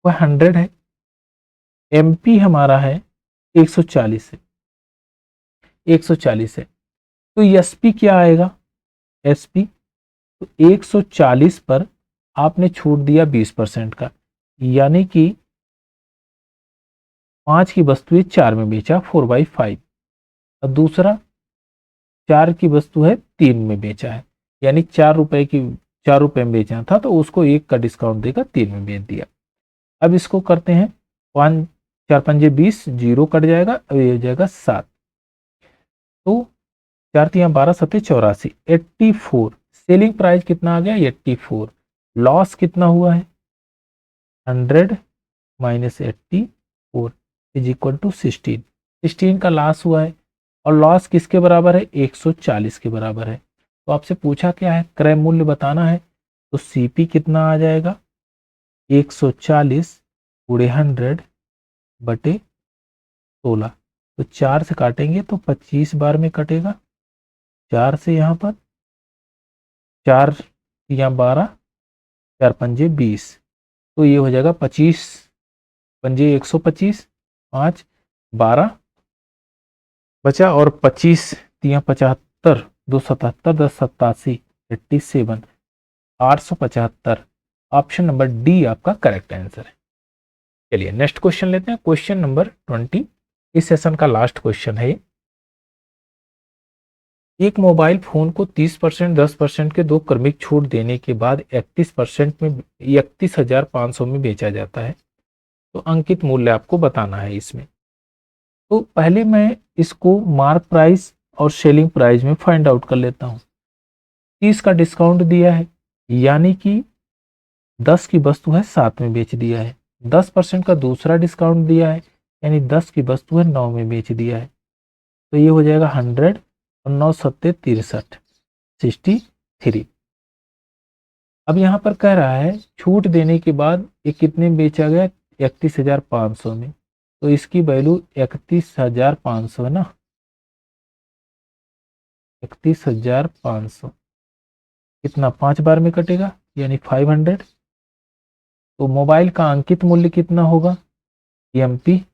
वह 100 है, एमपी हमारा है 140 है, 140 है, तो एसपी क्या आएगा, एसपी तो 140 पर आपने छूट दिया 20% का, यानी कि 5 की वस्तु 4 में बेचा 4/5, और दूसरा 4 की वस्तु है 3 में बेचा है, यानी 4 रुपए में बेचा था तो उसको 1 का डिस्काउंट देकर 3 में बेच दिया। अब इसको करते हैं 5 4 पंजे 20, 0 कट जाएगा, अब ये हो जाएगा 7, तो 4 3 12 7 84, 84, सेलिंग प्राइस कितना आ गया 84, लॉस कितना हुआ है 100 माइनस 84 इज इक्वल टू 16, 16 का लॉस हुआ है, और लॉस किसके बराबर है 140 के बराबर है। तो आपसे पूछा क्या है, क्रय मूल्य बताना है, तो सीपी कितना आ जाएगा 140 गुणे 100 बटे 16, तो 4 से काटेंगे तो 25 बार में कटेगा, 4 से यहाँ पर 4 या 12, 4 पंजे 20, तो ये हो जाएगा 25 पंजे 125, 5 12 बचा, और 25 3 75, 2 77, 10 87, 87, 875। ऑप्शन नंबर डी आपका करेक्ट आंसर है। चलिए नेक्स्ट क्वेश्चन लेते हैं। क्वेश्चन नंबर 20, इस सेशन का लास्ट क्वेश्चन है। एक मोबाइल फोन को 30%, 10% के दो क्रमिक छूट देने के बाद 31% में 31,500 में बेचा जाता है, तो अंकित मूल्य आपको बताना है इसमें। तो पहले मैं इसको मार्क प्राइस और सेलिंग प्राइस में फाइंड आउट कर लेता हूँ। 30 का डिस्काउंट दिया है, यानी कि 10 की वस्तु है 7 में बेच दिया है, 10% का दूसरा डिस्काउंट दिया है, यानी 10 की वस्तु है 9 में बेच दिया है, तो ये हो जाएगा 100 और 9 सत्ते 63, 63। अब यहाँ पर कह रहा है छूट देने के बाद ये कितने में बेचा गया 31,500 में, तो इसकी वैल्यू 31,500 है ना, 31,500 कितना 5 बार में कटेगा, यानी 500। तो मोबाइल का अंकित मूल्य कितना होगा, एमपी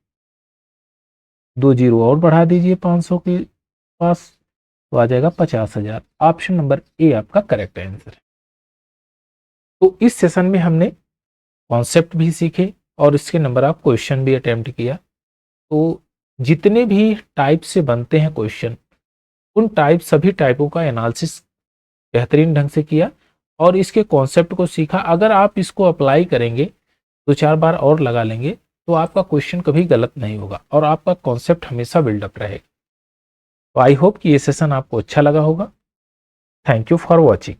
2 जीरो और बढ़ा दीजिए 500 के पास, तो आ जाएगा 50,000। ऑप्शन नंबर ए आपका करेक्ट आंसर है। तो इस सेशन में हमने कॉन्सेप्ट भी सीखे और इसके नंबर ऑफ क्वेश्चन भी अटेम्प्ट किया। तो जितने भी टाइप से बनते हैं क्वेश्चन, उन सभी टाइपों का एनालिसिस बेहतरीन ढंग से किया और इसके कॉन्सेप्ट को सीखा। अगर आप इसको अप्लाई करेंगे, 2-4 बार और लगा लेंगे, तो आपका क्वेश्चन कभी गलत नहीं होगा और आपका कॉन्सेप्ट हमेशा बिल्डअप रहेगा। तो आई होप कि ये सेशन आपको अच्छा लगा होगा। Thank you for watching.